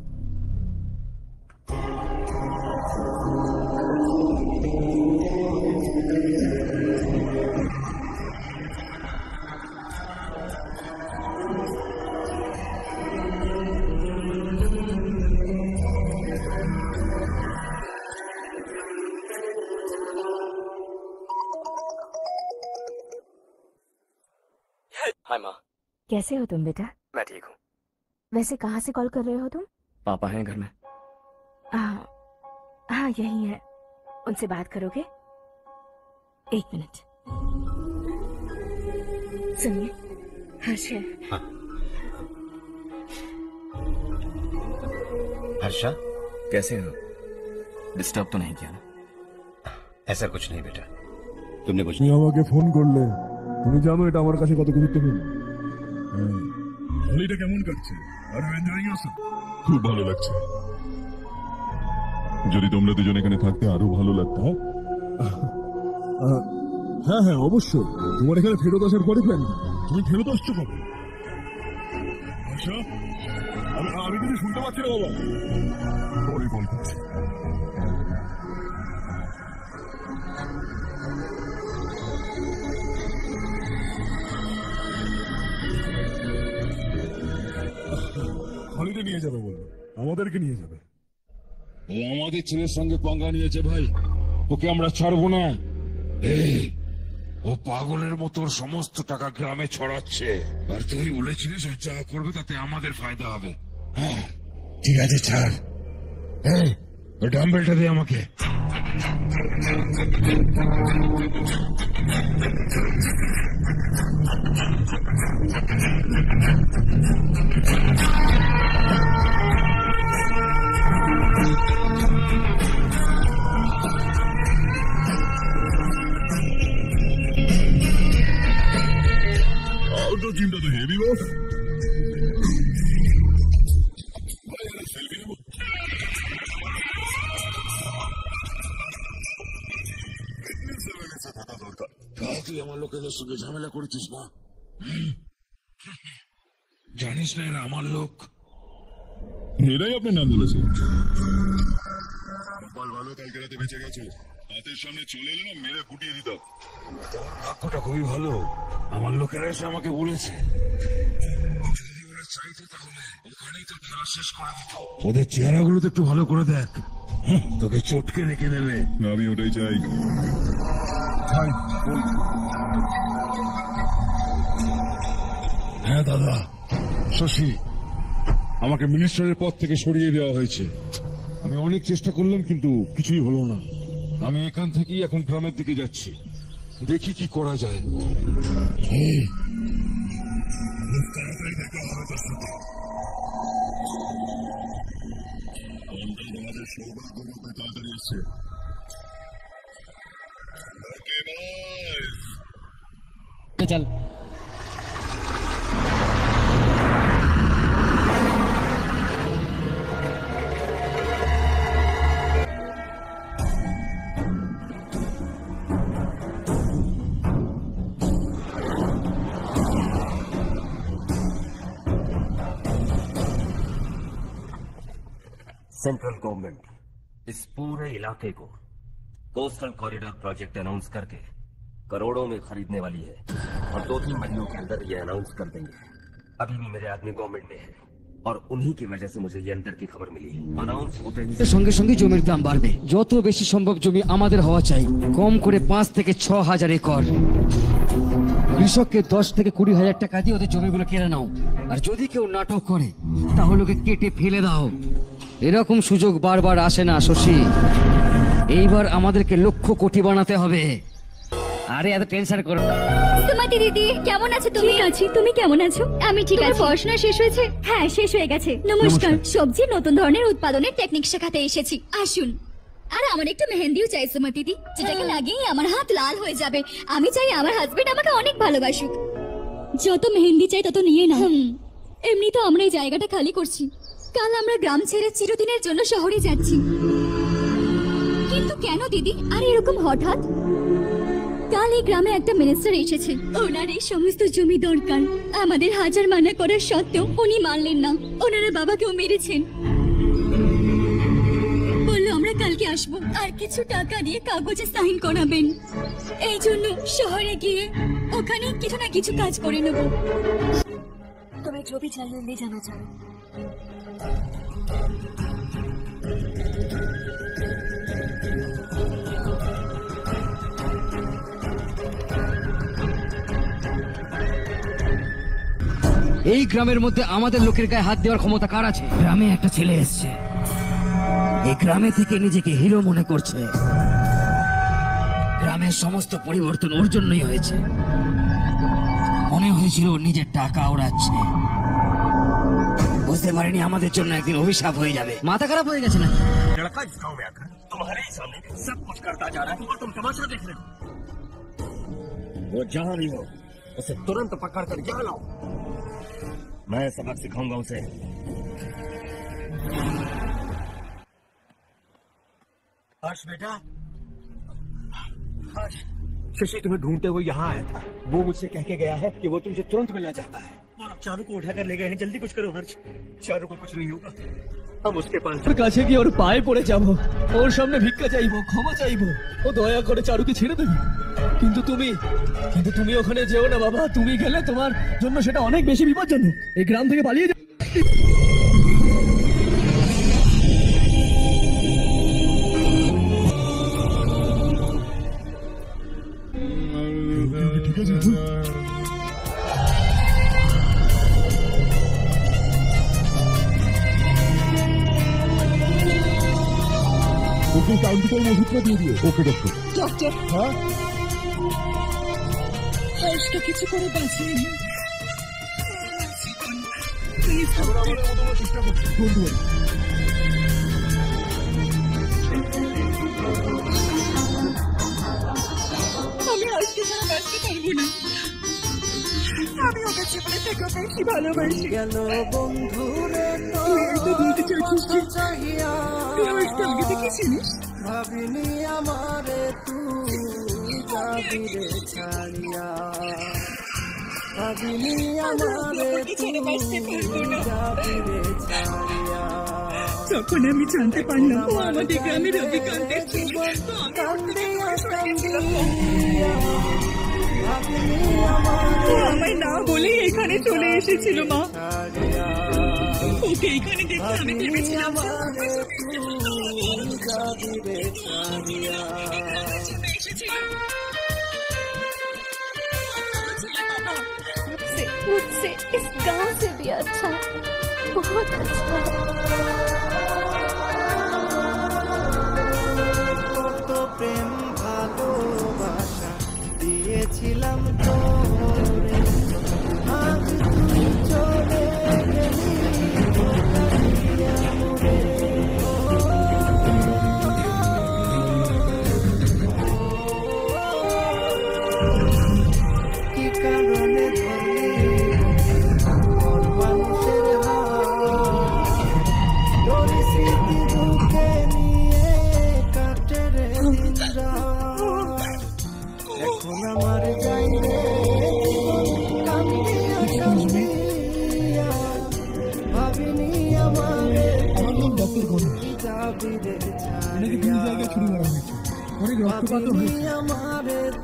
हाय माँ। कैसे हो तुम बेटा? मैं ठीक हूँ। वैसे कहाँ से कॉल कर रहे हो तुम? पापा हैं घर में। हाँ यही है, उनसे बात करोगे? 1 मिनट। सुनिए हर्ष है। हर्षा, कैसे हो? डिस्टर्ब तो नहीं किया ना? ऐसा कुछ नहीं बेटा, तुमने कुछ তুমি আমাকে ফোন করলে, তুমি জানো এটা আমার কাছে কত গুরুত্বপূর্ণ। হলিডে কেমন কাটছে? আর এনজয়িং আছো? খুব ভালো লাগছে। যদি তোমরা দুজন এখানে থাকতে আরো ভালো লাগতো। হ্যাঁ হ্যাঁ অবশ্যই, তোমার এখানে ফেরত আসার পরে প্ল্যান। তুমি ফেরত আসছো কবে? আচ্ছা, আমি কিছু শুনতে পাচ্ছি না বাবা। পরে ফোন করছি। হলিডে নিয়ে যাবে বললো, আমাদেরকে নিয়ে যাবে। ও আমাদের ছেলের সঙ্গে পাঙ্গা নিয়েছে ভাই, ওকে আমরা ছাড়বো না। ও পাগলের মতো ওর সমস্ত টাকা গ্রামে ছড়াচ্ছে, আর তুই বলেছিলিস ও যা করবে তাতে আমাদের ফায়দা হবে। হ্যাঁ ঠিক আছে, ছাড়। এই ওই ডাম্বেলটা দে আমাকে। আউটডোর জিমটা তো হেভি বস। তুই আমার লোকেদের সঙ্গে ঝামেলা করেছিস না? জানিস না এরা আমার লোক। এরাই আপনার নাম বলেছে। গোপাল ভালো, কালকে রাতে বেঁচে গেছে। হাতের সামনে চলে এলে না মেরে ফুটিয়ে দিতাম। ভাগ্যটা খুবই ভালো, আমার লোকেরা এসে আমাকে বলেছে যদি ওরা চাইতো তাহলে ওখানেই তো খেলা শেষ করে দিত। ওদের চেহারাগুলো তো একটু ভালো করে দেখ, তোকে চটকে রেখে দেবে। আমি ওটাই চাই। হ্যাঁ দাদা, শশী আমাকে মিনিস্টারের পদ থেকে সরিয়ে দেওয়া হয়েছে। আমি অনেক চেষ্টা করলাম কিন্তু কিছুই হলো না। আমি এখান থেকেই এখন গ্রামের দিকে যাচ্ছি, দেখি কি করা যায়। তাড়াতাড়ি দেখা হবে তার সাথে। আমাদের সৌভাগ্য রূপে তাড়াতাড়ি এসছে। চল सेंट्रल गवर्नमेंट इस पूरे इलाके को कोस्टल कॉरिडोर प्रोजेक्ट अनाउंस करके करोड़ों में खरीदने वाली है और 2-3 महीनों के अंदर ये अनाउंस कर देंगे। अभी भी मेरे आदमी गवर्नमेंट में है और उन्हीं की वजह से मुझे ये अंदर की खबर मिली है। अनाउंस होते ही সঙ্গে সঙ্গে জমির দাম বাড়বে। যত বেশি সম্ভব জমি আমাদের হওয়া চাই, কম করে 5 থেকে 6 হাজার একর। কৃষককে 10 থেকে 20 হাজার টাকা দিয়ে ওদের জমিগুলো কেড়ে নাও, আর যদি কেউ নাটক করে তাহলে ওকে কেটে ফেলে দাও। এরকম সুযোগ বারবার আসে না শশী, এইবার আমাদেরকে লক্ষ কোটি বানাতে হবে। আরে এত টেনশন করো না। সুমতি দিদি কেমন আছো তুমি? আছি, তুমি কেমন আছো? আমি ঠিক আছি। পড়াশোনা শেষ হয়েছে? হ্যাঁ শেষ হয়ে গেছে। নমস্কার। সবজি নতুন ধরনের উৎপাদনের টেকনিক শেখাতে এসেছি, আসুন। আর আমার একটু মেহেন্দিও চাই সুমতি দিদি, যেটাকে লাগিয়ে আমার হাত লাল হয়ে যাবে। আমি চাই আমার হাজবেন্ড আমাকে অনেক ভালোবাসুক। যত মেহেন্দি চাই তত নিয়ে নাও। এমনি তো আমরা এই জায়গাটা খালি করছি, কাল আমরা গ্রাম ছেড়ে চিরদিনের জন্য শহরে যাচ্ছি। কিন্তু কেন দিদি? আর এরকম হঠাৎ? কাল এই গ্রামে একটা মিনিস্টার এসেছে, ওনার এই সমস্ত জমি দরকার। আমাদের হাজার মানা করার সত্ত্বেও উনি মানলেন না, ওনারা বাবাকেও মেরেছেন। বললো আমরা কালকে আসবো আর কিছু টাকা দিয়ে কাগজে সাইন করাবেন। এই জন্য শহরে গিয়ে ওখানে কিছু না কিছু কাজ করে নেব। तुम्हें जो भी चाहिए ले जाना चाहो। এই গ্রামের মধ্যে আমাদের লোকের গায়ে হাত দেওয়ার ক্ষমতা কার আছে? গ্রামে একটা ছেলে এসছে, এই গ্রামে থেকে নিজেকে হিরো মনে করছে। গ্রামের সমস্ত পরিবর্তন ওর জন্যই হয়েছে। মনে ভেবেছিল ওর নিজের টাকা ওড়াচ্ছে, বুঝতে পারিনি আমাদের জন্য একদিন অভিশাপ হয়ে যাবে। মাথা খারাপ হয়ে গেছে না? लड़का इस गांव में आकर तुम्हारे ही सामने सब कुछ करता जा रहा है और तुम तमाशा देख रहे हो। वो जहां भी हो उसे तुरंत पकड़ कर यहाँ लाओ, मैं सबक सिखाऊंगा उसे। हर्ष बेटा, हर्ष, शशि तुम्हें ढूंढते हुए यहाँ आया था। वो मुझसे कह के गया है कि वो तुमसे तुरंत मिलना चाहता है। और अब चारू को उठाकर ले गए हैं, जल्दी कुछ करो हर्ष। चारू को कुछ नहीं होगा, हम उसके पास ওর কাছে গিয়ে ওর পায়ে পড়ে যাব, ওর সামনে ভিক্ষা চাইবো, ক্ষমা চাইবো, ও দয়া করে চারুকে ছেড়ে দেবে। কিন্তু তুমি ওখানে যেও না বাবা, তুমি গেলে তোমার জন্য সেটা অনেক বেশি বিপজ্জনক। এই গ্রাম থেকে পালিয়ে যাও। ঠিক আছে, ওকে কাউন্টিকল ওষুধটা দিয়ে দিও। ওকে ডক্টর। ডক্টর, হ্যাঁ, হর্ষকে কিছু করে বাঁচিয়ে নিন প্লিজ। চেষ্টা করছি, ডোন্ট ওয়ারি। আমি হর্ষকে ছাড়া বাঁচতে পারবো না। আমি ওকে জীবনে থেকে বেশি ভালোবাসি। বন্ধুরে তুই হয়তো বলতে চাইছিস যে তুই হর্ষকে আগে থেকে চিনিস। ভাবিনি আমারে তুই যাবি রে ছাড়িয়া, ভাবিনি আমারে তুই যাবি রে ছাড়িয়া। তখন আমি জানতে পারলাম ও আমাদের গ্রামের রবিকান্তের ছেলে। ও আমায় না বলেই এখানে চলে এসেছিল মা। ওকে এখানে দেখে আমি ভেবেছিলাম मुझसे इस गांव से भी अच्छा, बहुत अच्छा। কত প্রেম ভালোবাসা দিয়েছিলাম তোরে, আজ তুই চলে গেলি কি কারণে ধরলি মানুষের তোর স্মৃতি বুকে নিয়ে কাটে রে দিনরা। এখন আমার যাই রে কান্দিয়া কান্দিয়া, ভাবিনি আমারে যাবি রে ছাড়িয়া, অনেক রক্তপাত হয়েছে,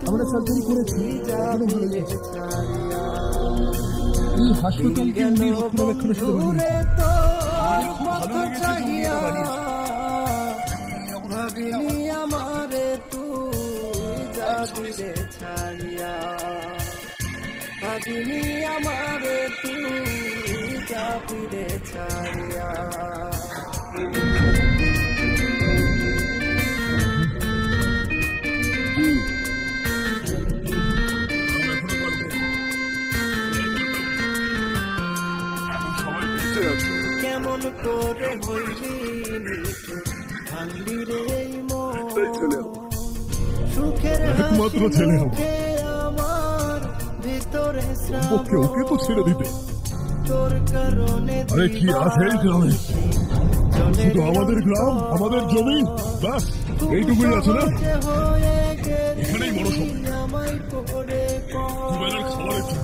আমরা সার্জারি করেছি, যাবি রে ছাড়িয়া। এই হাসপাতালকে উনি রক্ষণাবেক্ষণের সাথে বানিয়েছেন। ভাবিনি আমারে তুই যাবি রে ছাড়িয়া, ভাবিনি আমারে তুই যাবি রে ছাড়িয়া। কেমন করে হইলি ভাঙলি রে মন, সুখের একমাত্র ছেলে হবে, আমার ভিতরে ওকে ওকে তো ছেড়ে দিতে। তোর কারণে আরে কি আছে এই গ্রামে? শুধু আমাদের গ্রাম, আমাদের জমি, ব্যাস এইটুকুই আছে না? এখানেই বড় সময় দুবেলার খাবারের জন্য,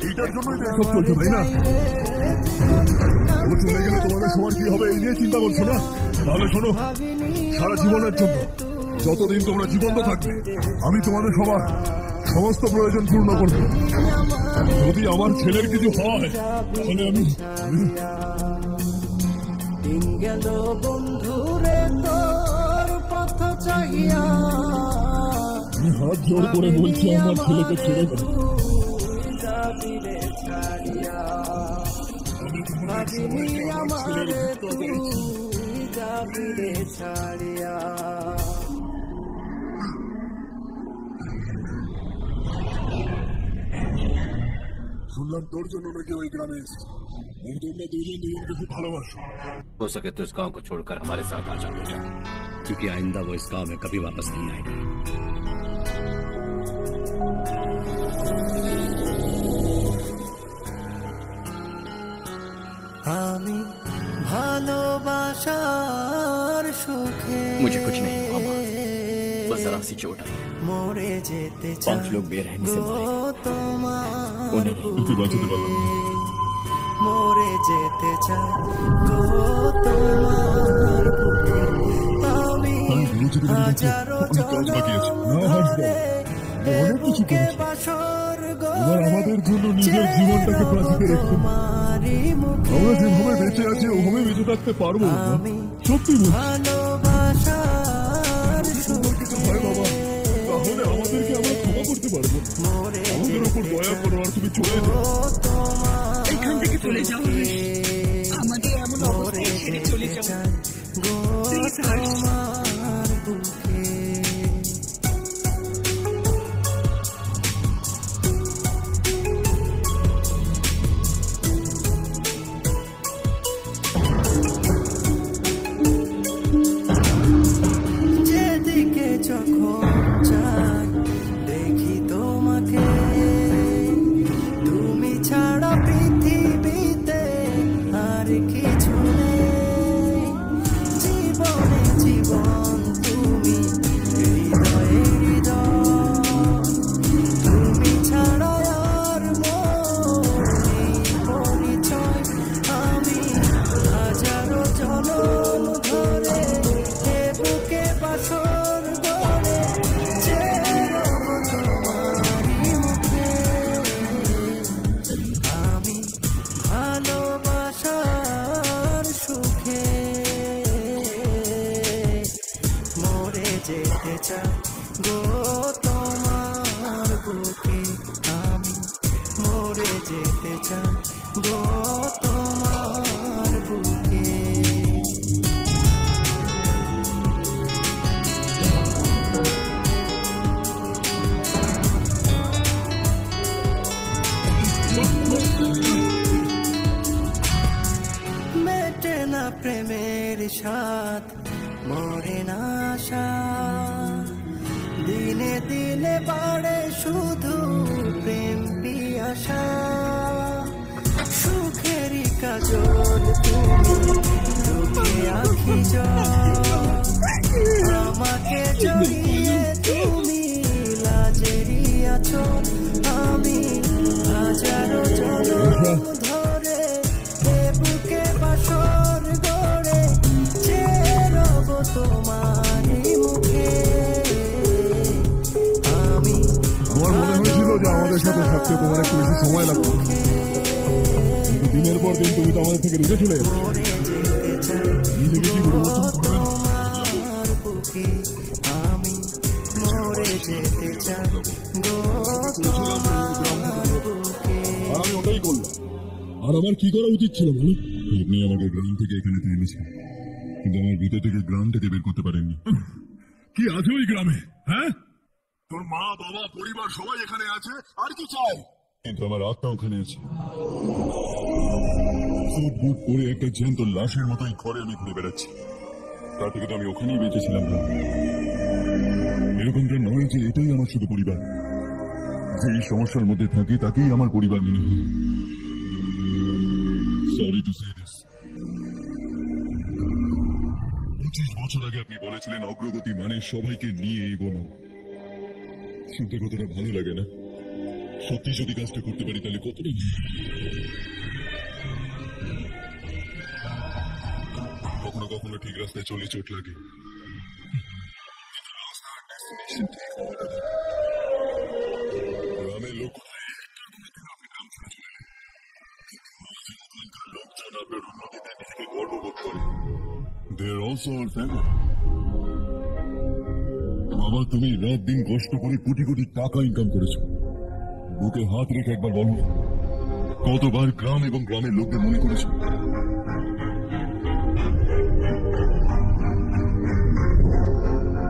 এইটার জন্যই তো এসব চলছে, তাই না? ও চলে গেলে তোমাদের সবার কি হবে এই নিয়ে চিন্তা করছো না? তাহলে শোনো, সারা জীবনের জন্য যতদিন তোমরা জীবন্ত থাকবে আমি তোমাদের সবার সমস্ত প্রয়োজন পূর্ণ করব। যদি আমার ছেলের কিছু হয় তাহলে আমি গেল বন্ধুরে তোর পথ চাহিয়া, হাত জোর করে বলছি আমার ছেলেকে ছেড়ে দেবে। যাবি রে ছাড়িয়া, ভাবিনি আমারে তুই যাবি রে ছাড়িয়া। শুনলাম তোর জন্য নাকি ওই গ্রামে এসেছে। আর তোমরা দুজন দুজনকে খুব ভালোবাসো। हो सके तो इस गांव को छोड़कर हमारे साथ आ जाओ बेटा, क्योंकि आइंदा वो इस गांव में कभी वापस नहीं आएगा। আমি ভালোবাসার সুখে मुझे कुछ नहीं मामा, बस जरा सी चोट आई। মরে যেতে 5 लोग बेरहमी से मारे, उन्हें মরে যেতে চাই গো তোমার বুকে। আমি হাজারো বুকে বাসর এবার আমাদের জন্য নিজের জীবনটাকে প্রাচীতে রেখে আমরা যেভাবে বেঁচে আছি ওভাবে বেঁচে থাকতে পারবো। সত্যি ভালোবাসার ভাই বাবা, তাহলে আমাদেরকে আমরা ক্ষমা করতে পারবো। আমাদের উপর দয়া করো আর তুমি চলে যাও, এখান থেকে চলে যাও। আমাদের এমন অবস্থায় ছেড়ে চলে যাও। Please, Harsh. যেদিকে যখন চাই দেখি তোমাকে, তুমি ছাড়া পৃথিবীতে আর কিছু নেই। জীবনে জীবন তুমি, হৃদয়ে হৃদয়, তুমি ছাড়া আর মনে পরিচয়। আমি হাজারো জনম ধরে এ বুকে বাসর গড়ে চেরব তোমারই মুখে। আমি ভালোবাসার সুখে মরে যেতে চাই গো তোমার বুকে। আমি মরে যেতে চাই গো তোমার বুকে। মেটে না প্রেমের স্বাদ, মরে না আশা, দিনে দিনে বাড়ে শুধু প্রেম পিয়াসা। সুখেরই কাজল তুমি, দুঃখে আঁখি জল, আমাকে জড়িয়ে তুমি লাজেরই আঁচল। আমি হাজারো জনম ধরে এ বুকে বাসর গড়ে চেরব তোমারই মুখে। আমি আমার মনে হয়েছিল যে আমাদের সাথে থাকতে তোমার একটু বেশি সময় লাগবে, কিন্তু দিনের পর দিন তুমি তো আমাদের থেকে দূরে চলে যাচ্ছ। নিজেকে কি বলবো তোমার বুকে আমি মরে যেতে চাই গো তোমার বুকে। আর আমি ওটাই করলাম। আর আমার কি করা উচিত ছিল বলো? আপনি আমাকে গ্রাম থেকে এখানে এনেছেন, কিন্তু আমার ভিতর থেকে গ্রাম থেকে বের করতে পারেননি। কি আছে ওই গ্রামে? হ্যাঁ, তোর মা বাবা পরিবার সবাই এখানে আছে, আর কি চাই? কিন্তু আমার আত্মা ওখানে আছে। সুট বুট পরে একটা জ্যান্ত লাশের মতোই ঘরে আমি ঘুরে বেড়াচ্ছি। তার থেকে তো আমি ওখানেই বেঁচেছিলাম না। এরকমটা নয় যে এটাই আমার শুধু পরিবার। যেই সমস্যার মধ্যে থাকি তাকেই আমার পরিবার মনে হয়। Sorry to say this. 25 বছর আগে আপনি বলেছিলেন অগ্রগতি মানে সবাইকে নিয়ে এগোনো। শুনতে কতটা ভালো লাগে না? সত্যি যদি কাজটা করতে পারি তাহলে কতটা কখনো কখনো ঠিক রাস্তায় চলে চোট লাগে। গ্রামের লোক লোকজন আপনার উন্নতিতে নিজেকে গর্ববোধ করে। They're also our family. বাবা, তুমি রাত দিন কষ্ট করে কোটি কোটি টাকা ইনকাম করেছো। বুকে হাত রেখে একবার বলো, কতবার গ্রাম এবং গ্রামের লোকদের মনে করেছো?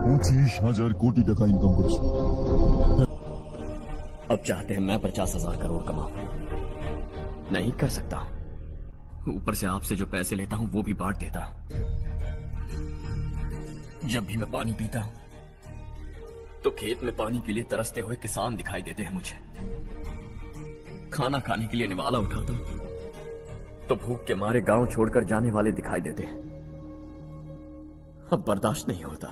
$25,000 কোটি টাকা ইনকাম করেছো। अब चाहते हैं मैं 50,000 करोड़ कमाऊं। नहीं कर सकता। ऊपर से आपसे जो पैसे लेता हूं वो भी बांट देता। जब भी मैं पानी पीता हूं तो खेत में पानी के लिए तरसते हुए किसान दिखाई देते हैं मुझे। खाना खाने के लिए निवाला उठाता हूं तो भूख के मारे गांव छोड़कर जाने वाले दिखाई देते हैं। अब बर्दाश्त नहीं होता।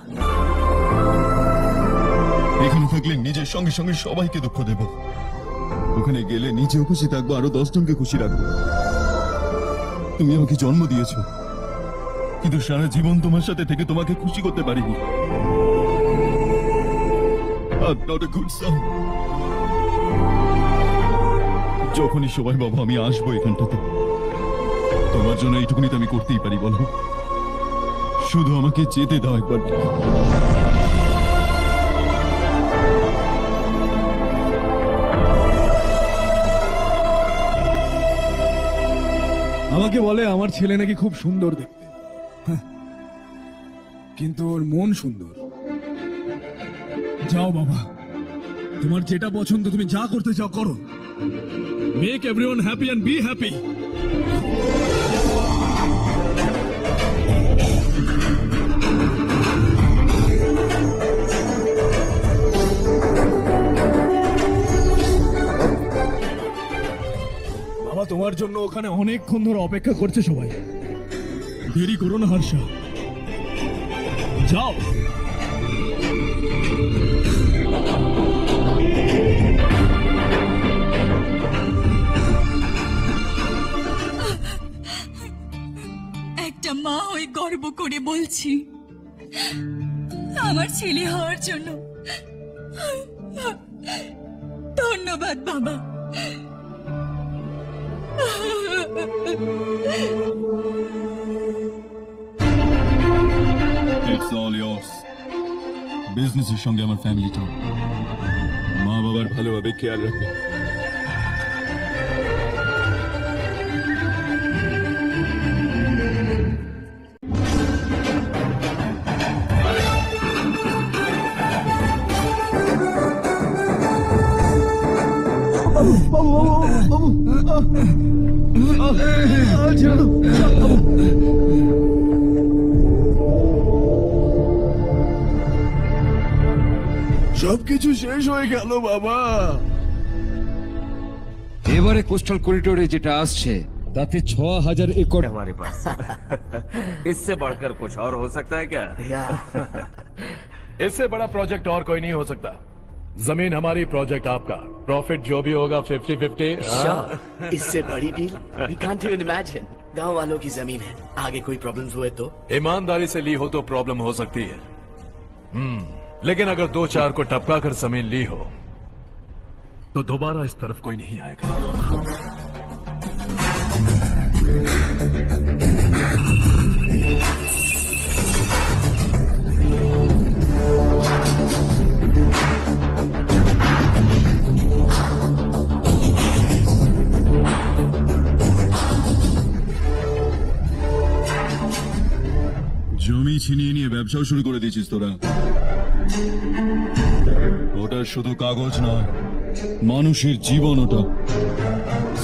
এখানে থাকলে নিজের সঙ্গে সঙ্গে সবাইকে দুঃখ দেব, ওখানে গেলে নিজেও খুশি থাকবো, আরো 10 জনকে খুশি রাখবো। তুমি আমাকে জন্ম দিয়েছো, কিন্তু সারা জীবন তোমার সাথে থেকে তোমাকে খুশি করতে পারিনি। I'm not a good son. যখনই সবাই বাবা আমি আসবো এখানটাতে, তোমার জন্য এইটুকুনি তো আমি করতেই পারি বলো। শুধু আমাকে যেতে দাও একবার। আমাকে বলে আমার ছেলে নাকি খুব সুন্দর দেখতে, কিন্তু ওর মন সুন্দর। যাও বাবা, তোমার যেটা পছন্দ তুমি যা করতে চাও করো। Make everyone happy and be happy. বাবা তোমার জন্য ওখানে অনেকক্ষণ ধরে অপেক্ষা করছে সবাই। দেরি করো না হর্ষা, যাও। একটা মা হয়ে গর্ব করে বলছি, আমার ছেলে হওয়ার জন্য ধন্যবাদ বাবা। It's all yours. বিজনেসের সঙ্গে আমার ফ্যামিলিটা, মা বাবার ভালোভাবে খেয়াল রাখবে। সবকিছু শেষ হয়ে গেল বাবা। এবারে কোস্টাল করিডোরে যেটা আসছে তাতে 6000 একর हमारे पास। इससे बढ़कर कुछ और हो सकता है क्या? इससे बड़ा प्रोजेक्ट और कोई नहीं हो सकता। जमीन हमारी, प्रोजेक्ट आपका। प्रॉफिट जो भी होगा 50-50। इससे बड़ी deal we can't even imagine। गांव वालों की जमीन है, आगे कोई प्रॉब्लम्स हुए तो? ईमानदारी से ली हो तो प्रॉब्लम हो सकती है, लेकिन अगर 2-4 को टपका कर जमीन ली हो तो दोबारा इस तरफ कोई नहीं आएगा। জমি ছিনিয়ে নিয়ে ব্যবসাও শুরু করে দিয়েছিস তোরা। ওটা শুধু কাগজ নয়, মানুষের জীবন। ওটা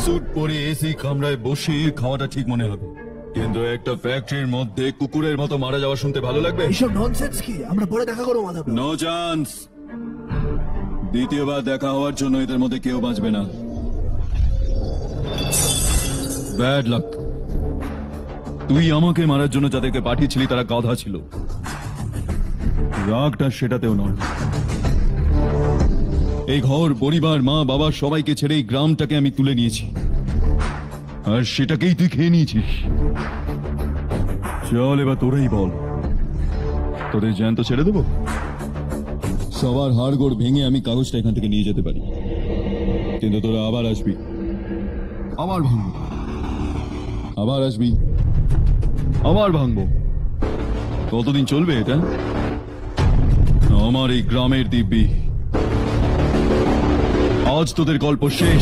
স্যুট পরে এসি কামরায় বসে খাওয়াটা ঠিক মনে হবে, কিন্তু একটা ফ্যাক্টরির মধ্যে কুকুরের মতো মারা যাওয়া শুনতে ভালো লাগবে? এইসব ননসেন্স কি? আমরা পরে দেখা করবো মাধব। No chance. দ্বিতীয়বার দেখা হওয়ার জন্য এদের মধ্যে কেউ বাঁচবে না। Bad luck. তুই আমাকে মারার জন্য যাদেরকে পাঠিয়েছিলি তারা গাধা ছিল। রাগটা সেটাতেও নয়। এই ঘর, পরিবার, মা বাবা সবাইকে ছেড়ে এই গ্রামটাকে আমি তুলে নিয়েছি, আর সেটাকেই তুই খেয়ে নিয়েছিস। চল এবার তোরাই বল, তোদের জ্যান্ত ছেড়ে দেবো? সবার হাড়গোড় ভেঙে আমি কাগজটা এখান থেকে নিয়ে যেতে পারি, কিন্তু তোরা আবার আসবি, আবার ভাঙবো, আবার আসবি, আবার ভাঙবো। কতদিন চলবে এটা? আমার এই গ্রামের দিব্যি। আজ তোদের গল্প শেষ।